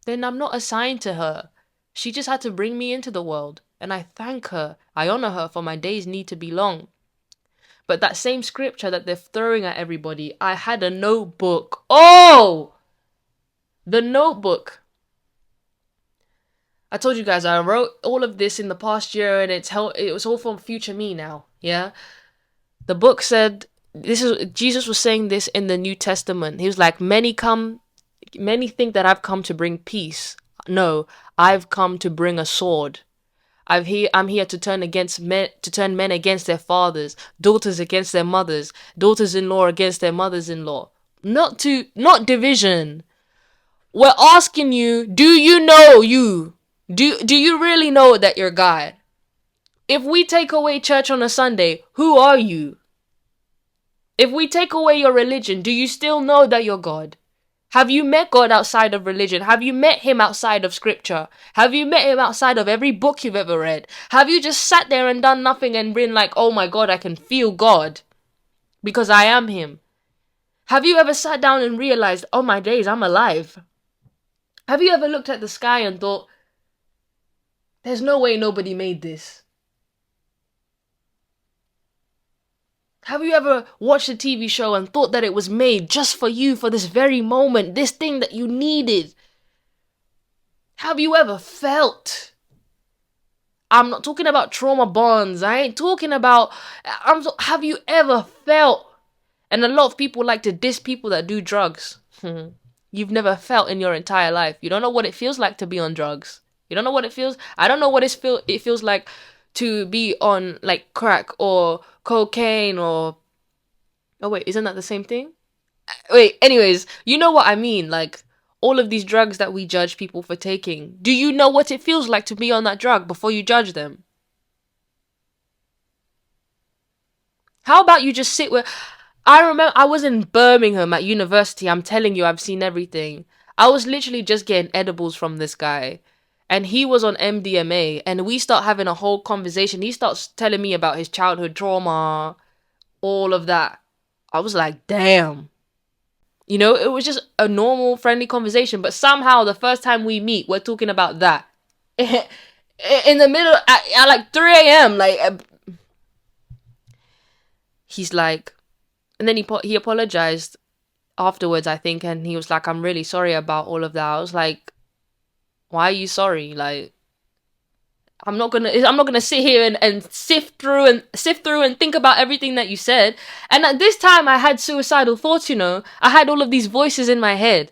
then I'm not assigned to her. She just had to bring me into the world. And I thank her. I honor her, for my days need to be long. But that same scripture that they're throwing at everybody, I had a notebook. Oh! The notebook. I told you guys I wrote all of this in the past year, and it was all from future me now. Yeah? The book said, Jesus was saying this in the New Testament. He was like, many think that I've come to bring peace. No, I've come to bring a sword. I'm here to turn men against their fathers, daughters against their mothers, daughters-in-law against their mothers-in-law. Not division. We're asking you, do you know you? Do you really know that you're God? If we take away church on a Sunday, who are you? If we take away your religion, do you still know that you're God? Have you met God outside of religion? Have you met him outside of scripture? Have you met him outside of every book you've ever read? Have you just sat there and done nothing and been like, oh my God, I can feel God because I am him? Have you ever sat down and realized, oh my days, I'm alive? Have you ever looked at the sky and thought, there's no way nobody made this? Have you ever watched a TV show and thought that it was made just for you, for this very moment, this thing that you needed? Have you ever felt? I'm not talking about trauma bonds. I ain't talking about... have you ever felt? And a lot of people like to diss people that do drugs. You've never felt in your entire life. You don't know what it feels like to be on drugs. You don't know what it feels... I don't know what it feels like to be on like crack or cocaine or... Oh wait, isn't that the same thing? Wait, anyways, you know what I mean. Like, all of these drugs that we judge people for taking. Do you know what it feels like to be on that drug before you judge them? How about you just sit with... I remember I was in Birmingham at university. I'm telling you, I've seen everything. I was literally just getting edibles from this guy. And he was on MDMA. And we start having a whole conversation. He starts telling me about his childhood trauma. All of that. I was like, damn. You know, it was just a normal, friendly conversation. But somehow, the first time we meet, we're talking about that. In the middle, at like 3 a.m. Like, he's like... And then he apologized afterwards, I think. And he was like, I'm really sorry about all of that. I was like, why are you sorry? Like... I'm not gonna sit here and sift through and think about everything that you said. And at this time I had suicidal thoughts, you know. I had all of these voices in my head.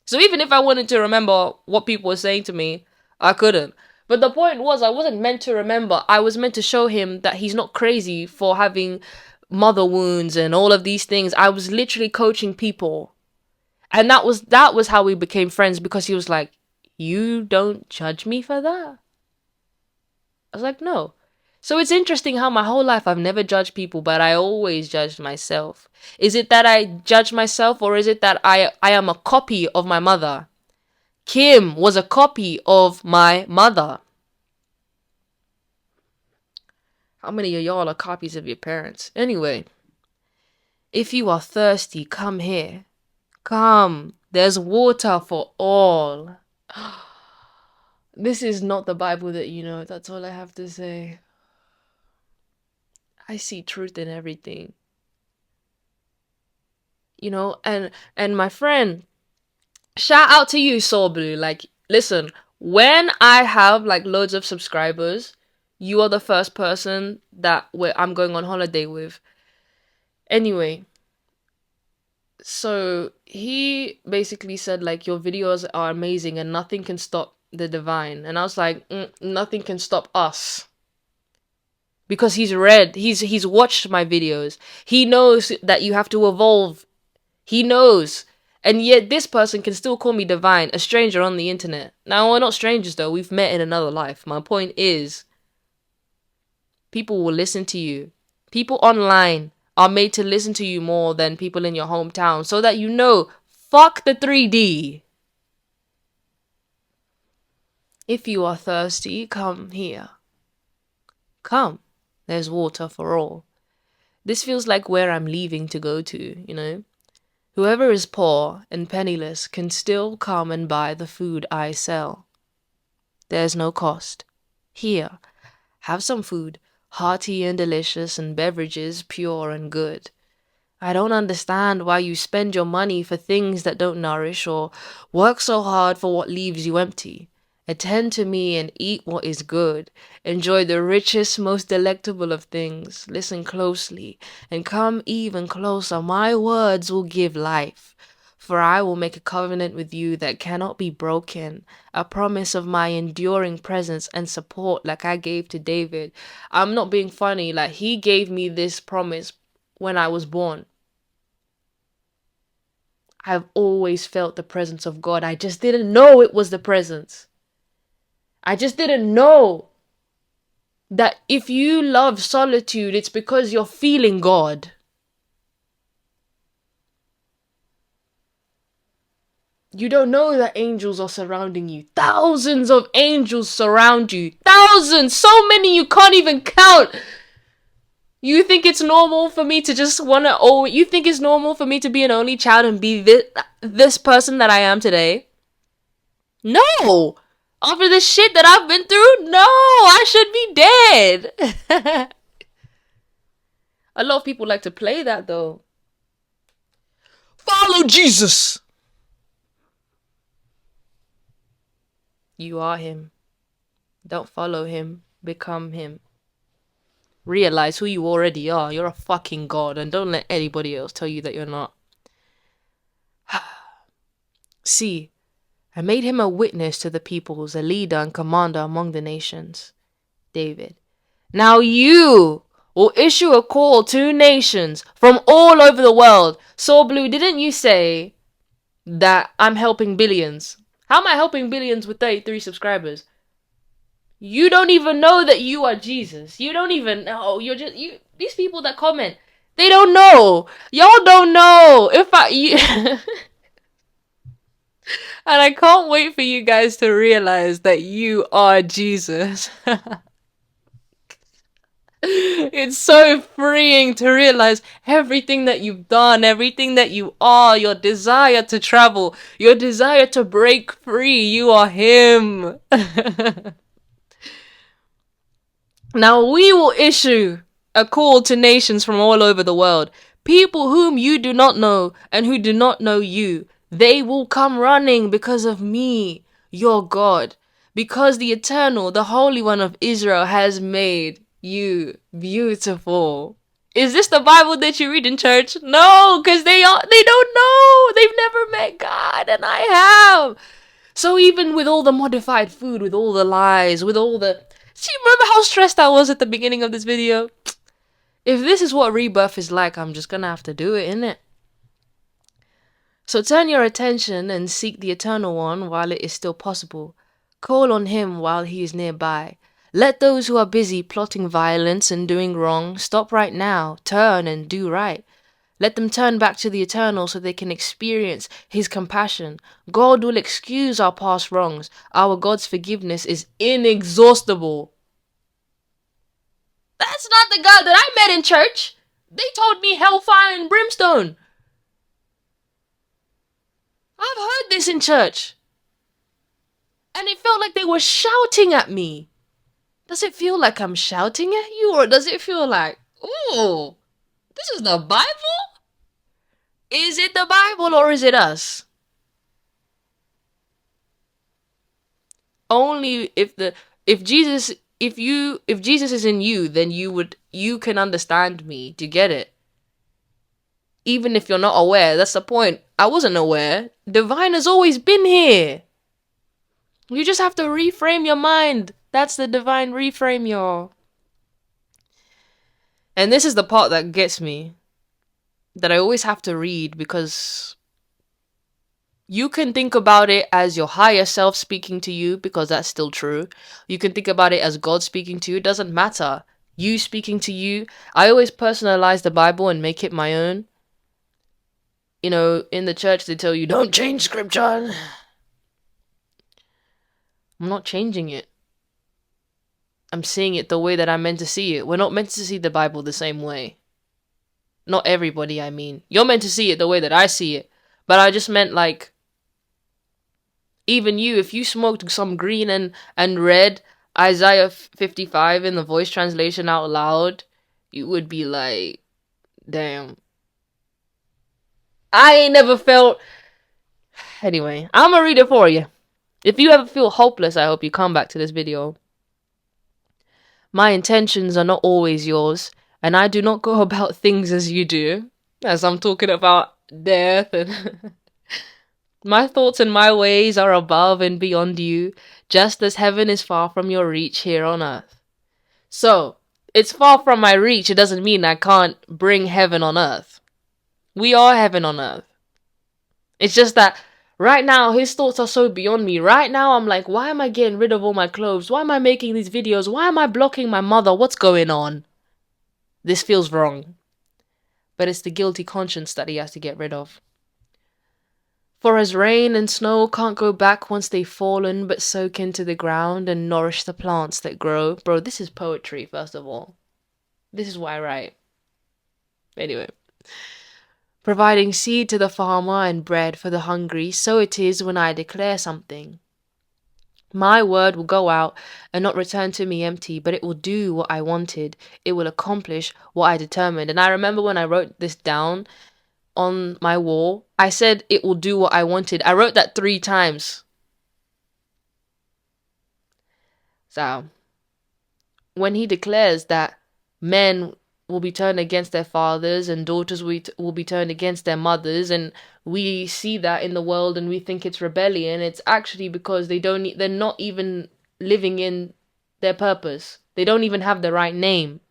So even if I wanted to remember what people were saying to me, I couldn't. But the point was, I wasn't meant to remember. I was meant to show him that he's not crazy for having mother wounds and all of these things. I was literally coaching people. And that was how we became friends, because he was like, you don't judge me for that? I was like, no. So it's interesting how my whole life I've never judged people, but I always judged myself. Is it that I judge myself, or is it that I am a copy of my mother? Kim was a copy of my mother. How many of y'all are copies of your parents? Anyway, if you are thirsty, come here. Come. There's water for all. This is not the Bible that you know. That's all I have to say. I see truth in everything. You know, and my friend, shout out to you, Soul Blue. Like, listen, when I have like loads of subscribers, you are the first person that I'm going on holiday with. Anyway, so he basically said like, your videos are amazing and nothing can stop the divine. And I was like, nothing can stop us. Because he's watched my videos. He knows that you have to evolve. He knows. And yet this person can still call me divine, a stranger on the internet. Now, we're not strangers though. We've met in another life. My point is, people will listen to you. People online are made to listen to you more than people in your hometown, so that you know, fuck the 3D. If you are thirsty, come here. Come. There's water for all. This feels like where I'm leaving to go to, you know? Whoever is poor and penniless can still come and buy the food I sell. There's no cost. Here, have some food, hearty and delicious, and beverages pure and good. I don't understand why you spend your money for things that don't nourish, or work so hard for what leaves you empty. Attend to me and eat what is good. Enjoy the richest, most delectable of things. Listen closely and come even closer. My words will give life. For I will make a covenant with you that cannot be broken, a promise of my enduring presence and support like I gave to David. I'm not being funny, like he gave me this promise when I was born. I've always felt the presence of God. I just didn't know it was the presence. I just didn't know that if you love solitude, it's because you're feeling God. You don't know that angels are surrounding you. Thousands of angels surround you. Thousands! So many you can't even count. You think it's normal for me to just you think it's normal for me to be an only child and be this person that I am today? No! After the shit that I've been through, no! I should be dead! A lot of people like to play that though. Follow Jesus! You are him. Don't follow him. Become him. Realize who you already are. You're a fucking god, and don't let anybody else tell you that you're not. See, I made him a witness to the peoples, a leader and commander among the nations. David. Now you will issue a call to nations from all over the world. Soul Blue, didn't you say that I'm helping billions? How am I helping billions with 33 subscribers? You don't even know that you are Jesus. You don't even know. These people that comment, they don't know. Y'all don't know. And I can't wait for you guys to realize that you are Jesus. It's so freeing to realize everything that you've done, everything that you are, your desire to travel, your desire to break free. You are him. Now we will issue a call to nations from all over the world. People whom you do not know and who do not know you. They will come running because of me, your God. Because the Eternal, the Holy One of Israel has made you beautiful. Is this the Bible that you read in church? No, because they don't know. They've never met God, and I have. So even with all the modified food, with all the lies, with all the... See, remember how stressed I was at the beginning of this video? If this is what rebirth is like, I'm just gonna have to do it, innit? So turn your attention and seek the Eternal One while it is still possible. Call on him while he is nearby. Let those who are busy plotting violence and doing wrong stop right now, turn and do right. Let them turn back to the Eternal so they can experience his compassion. God will excuse our past wrongs. Our God's forgiveness is inexhaustible. That's not the God that I met in church. They told me hellfire and brimstone. I've heard this in church. And it felt like they were shouting at me. Does it feel like I'm shouting at you, or does it feel like, Ooh, this is the Bible? Is it the Bible or is it us? Only if Jesus if Jesus is in you, then you can understand me. Do you get it? Even if you're not aware, that's the point. I wasn't aware. Divine has always been here. You just have to reframe your mind. That's the divine reframe, y'all. And this is the part that gets me, that I always have to read, because you can think about it as your higher self speaking to you, because that's still true. You can think about it as God speaking to you. It doesn't matter. You speaking to you. I always personalize the Bible and make it my own. You know, in the church they tell you, don't change scripture. I'm not changing it. I'm seeing it the way that I'm meant to see it. We're not meant to see the Bible the same way. Not everybody, I mean. You're meant to see it the way that I see it. But I just meant, like, even you, if you smoked some green and read Isaiah 55 in the voice translation out loud, you would be like, damn. I ain't never felt... Anyway, I'm gonna read it for you. If you ever feel hopeless, I hope you come back to this video. My intentions are not always yours, and I do not go about things as you do, as I'm talking about death and... My thoughts and my ways are above and beyond you, just as heaven is far from your reach here on earth. So, it's far from my reach. It doesn't mean I can't bring heaven on earth. We are heaven on earth. It's just that right now, his thoughts are so beyond me. Right now, I'm like, why am I getting rid of all my clothes? Why am I making these videos? Why am I blocking my mother? What's going on? This feels wrong. But it's the guilty conscience that he has to get rid of. For as rain and snow can't go back once they've fallen, but soak into the ground and nourish the plants that grow. Bro, this is poetry, first of all. This is what I write. Anyway. Providing seed to the farmer and bread for the hungry, so it is when I declare something. My word will go out and not return to me empty, but it will do what I wanted. It will accomplish what I determined. And I remember when I wrote this down on my wall, I said it will do what I wanted. I wrote that 3 times. So, when he declares that men will be turned against their fathers and daughters will be turned against their mothers, and we see that in the world and we think it's rebellion, it's actually because they're not even living in their purpose. They don't even have the right name.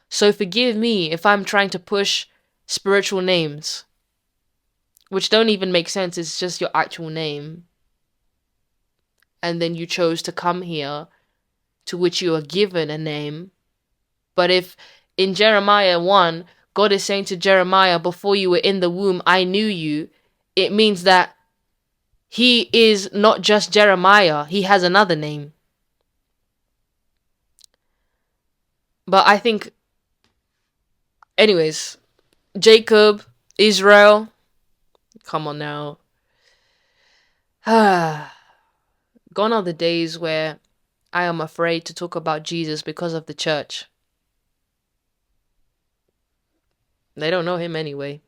So forgive me if I'm trying to push spiritual names, which don't even make sense. It's just your actual name. And then you chose to come here, to which you are given a name. But if in Jeremiah 1, God is saying to Jeremiah, before you were in the womb, I knew you, it means that he is not just Jeremiah. He has another name. But I think, anyways, Jacob, Israel, come on now. Gone are the days where I am afraid to talk about Jesus because of the church. They don't know him anyway.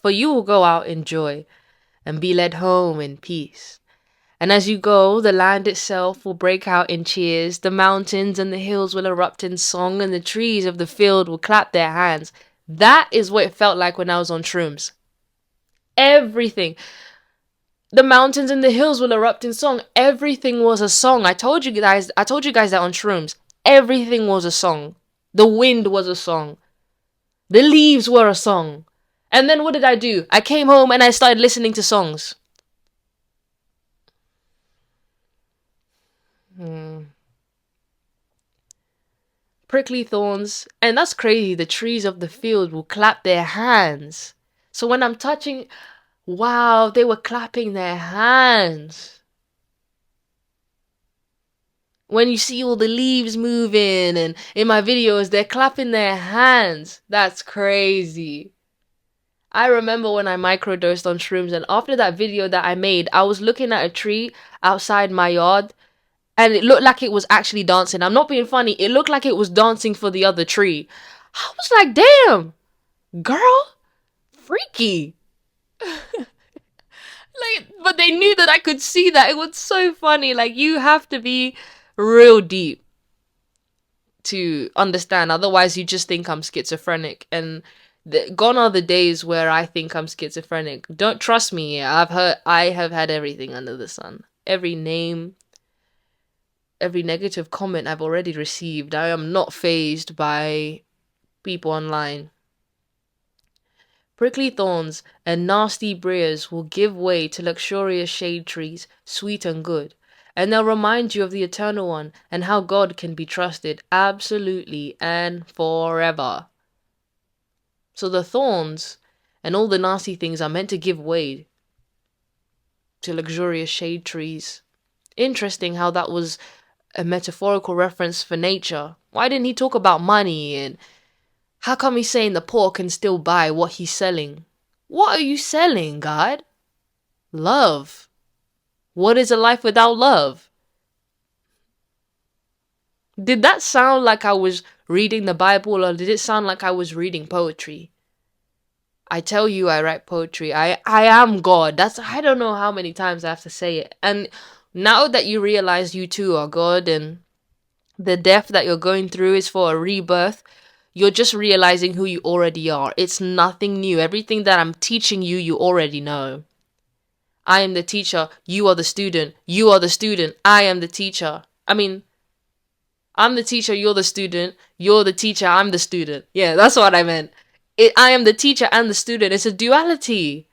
For you will go out in joy and be led home in peace. And as you go, the land itself will break out in cheers. The mountains and the hills will erupt in song, and the trees of the field will clap their hands. That is what it felt like when I was on shrooms. Everything. The mountains and the hills will erupt in song. Everything was a song. I told you guys that on shrooms. Everything was a song. The wind was a song. The leaves were a song. And then what did I do? I came home and I started listening to songs. Prickly thorns. And that's crazy. The trees of the field will clap their hands. So when I'm touching... Wow, they were clapping their hands. When you see all the leaves moving and in my videos, they're clapping their hands. That's crazy. I remember when I microdosed on shrooms, and after that video that I made, I was looking at a tree outside my yard, and it looked like it was actually dancing. I'm not being funny. It looked like it was dancing for the other tree. I was like, damn, girl, freaky. Like, but they knew that I could see that. It was so funny. Like, you have to be real deep to understand. Otherwise, you just think I'm schizophrenic. And gone are the days where I think I'm schizophrenic. Don't trust me. I have had everything under the sun. Every name, every negative comment I've already received. I am not fazed by people online. Prickly thorns and nasty briars will give way to luxurious shade trees, sweet and good. And they'll remind you of the Eternal One and how God can be trusted absolutely and forever. So the thorns and all the nasty things are meant to give way to luxurious shade trees. Interesting how that was a metaphorical reference for nature. Why didn't he talk about money? And how come he's saying the poor can still buy what he's selling? What are you selling, God? Love. What is a life without love? Did that sound like I was reading the Bible, or did it sound like I was reading poetry? I tell you, I write poetry. I am God. I don't know how many times I have to say it. And now that you realize you too are God, and the death that you're going through is for a rebirth, you're just realizing who you already are. It's nothing new. Everything that I'm teaching you, you already know. I am the teacher. You are the student. You are the student. I am the teacher. I mean, I'm the teacher. You're the student. You're the teacher. I'm the student. Yeah, that's what I meant. I am the teacher and the student. It's a duality.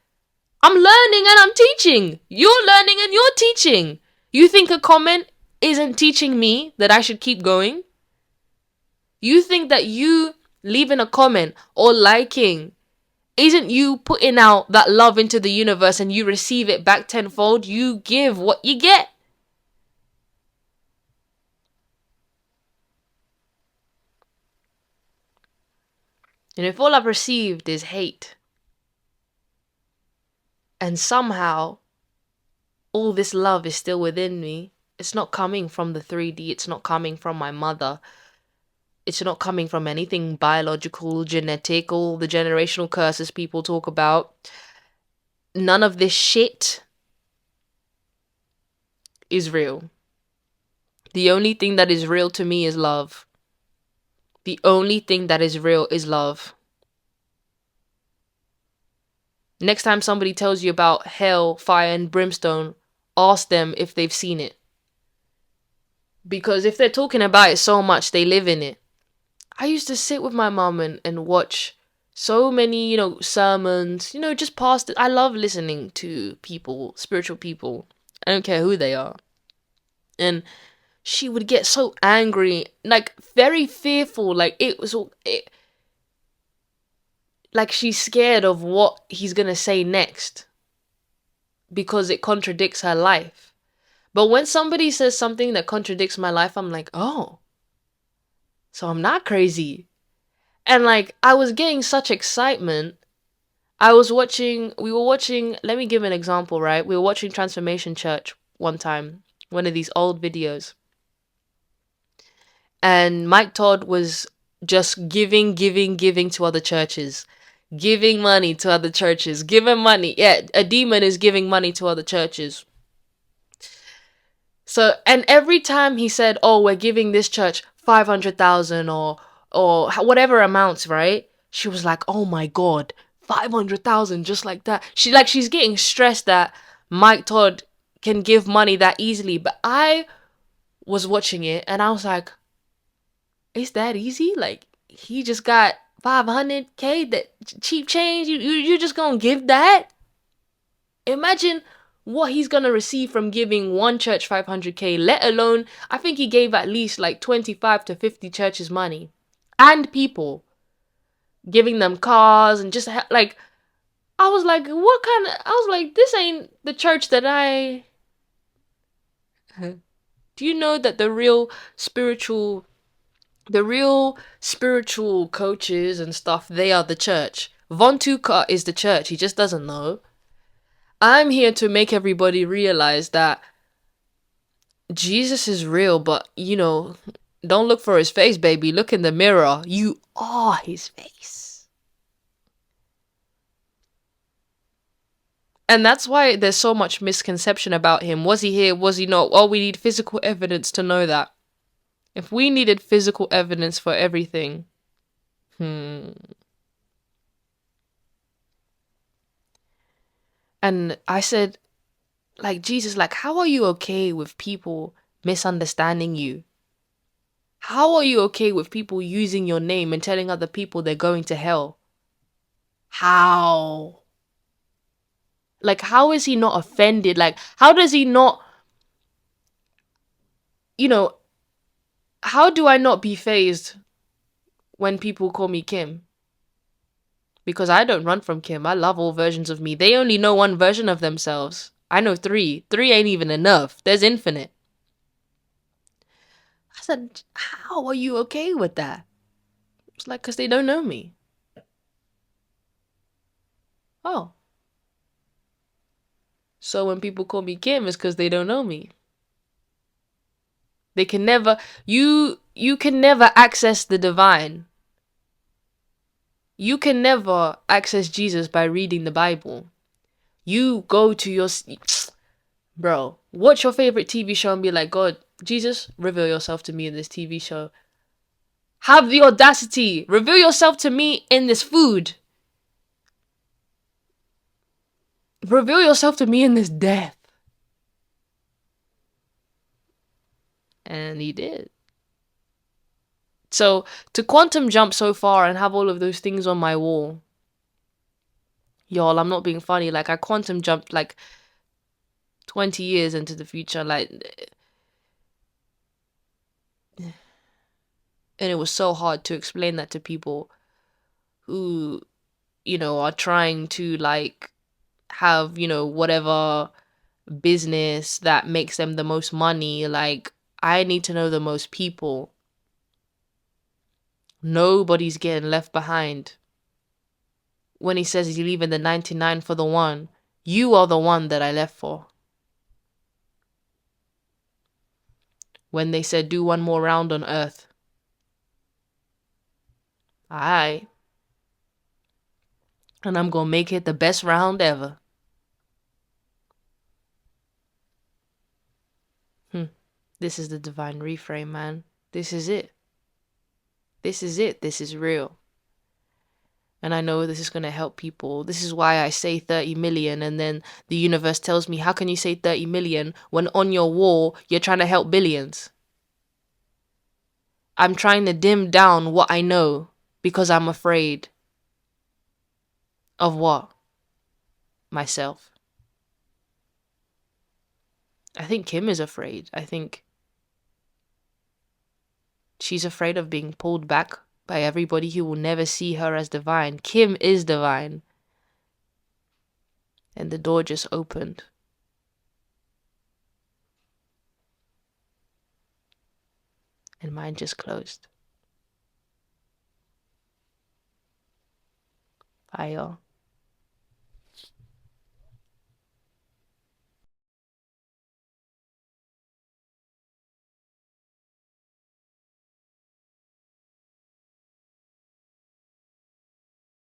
I'm learning and I'm teaching. You're learning and you're teaching. You think a comment isn't teaching me that I should keep going? You think that you leaving a comment or liking isn't you putting out that love into the universe and you receive it back tenfold? You give what you get. And if all I've received is hate, and somehow all this love is still within me, it's not coming from the 3D, it's not coming from my mother, it's not coming from anything biological, genetic, all the generational curses people talk about. None of this shit is real. The only thing that is real to me is love. The only thing that is real is love. Next time somebody tells you about hell, fire, and brimstone, ask them if they've seen it. Because if they're talking about it so much, they live in it. I used to sit with my mum and watch so many, sermons, just past it. I love listening to people, spiritual people. I don't care who they are. And she would get so angry, like very fearful, like like she's scared of what he's gonna say next because it contradicts her life. But when somebody says something that contradicts my life, I'm like, oh, so I'm not crazy. And like, I was getting such excitement. We were watching, let me give an example, right? We were watching Transformation Church one time, one of these old videos. And Mike Todd was just giving to other churches. Giving money to other churches. Giving money. Yeah, a demon is giving money to other churches. So, and every time he said, oh, we're giving this church 500,000 or whatever amounts, right? She was like, oh my God, 500,000, just like that. She's getting stressed that Mike Todd can give money that easily. But I was watching it and I was like, it's that easy? Like, he just got 500K, that cheap change? You're just gonna give that? Imagine what he's gonna receive from giving one church 500K, let alone, I think he gave at least like 25 to 50 churches money. And people. Giving them cars and just like, I was like, this ain't the church that I... Do you know that the real spiritual coaches and stuff, they are the church. Von Tuka is the church. He just doesn't know. I'm here to make everybody realize that Jesus is real, but you know, don't look for his face, baby. Look in the mirror. You are his face. And that's why there's so much misconception about him. Was he here? Was he not? Oh, we need physical evidence to know that. If we needed physical evidence for everything, And I said, like, Jesus, like, how are you okay with people misunderstanding you? How are you okay with people using your name and telling other people they're going to hell? How? Like, how is he not offended? Like, how does he not, you know, how do I not be fazed when people call me Kim? Because I don't run from Kim. I love all versions of me. They only know one version of themselves. I know three. Three ain't even enough. There's infinite. I said, how are you okay with that? It's like, because they don't know me. Oh. So when people call me Kim, it's because they don't know me. They can never, you can never access the divine. You can never access Jesus by reading the Bible. You go to your, bro, watch your favorite TV show and be like, God, Jesus, reveal yourself to me in this TV show. Have the audacity. Reveal yourself to me in this food. Reveal yourself to me in this death. And he did. So to quantum jump so far and have all of those things on my wall, y'all, I'm not being funny. Like, I quantum jumped like 20 years into the future. Like, and it was so hard to explain that to people who, you know, are trying to like have, you know, whatever business that makes them the most money. Like, I need to know the most people. Nobody's getting left behind. When he says he's leaving the 99 for the one, you are the one that I left for. When they said do one more round on Earth, and I'm gonna make it the best round ever. This is the divine reframe, man. This is it. This is it. This is real. And I know this is going to help people. This is why I say 30 million. And then the universe tells me, how can you say 30 million when on your wall you're trying to help billions? I'm trying to dim down what I know because I'm afraid of what? Myself. I think Kim is afraid. I think she's afraid of being pulled back by everybody who will never see her as divine. Kim is divine. And the door just opened. And mine just closed. Bye, y'all.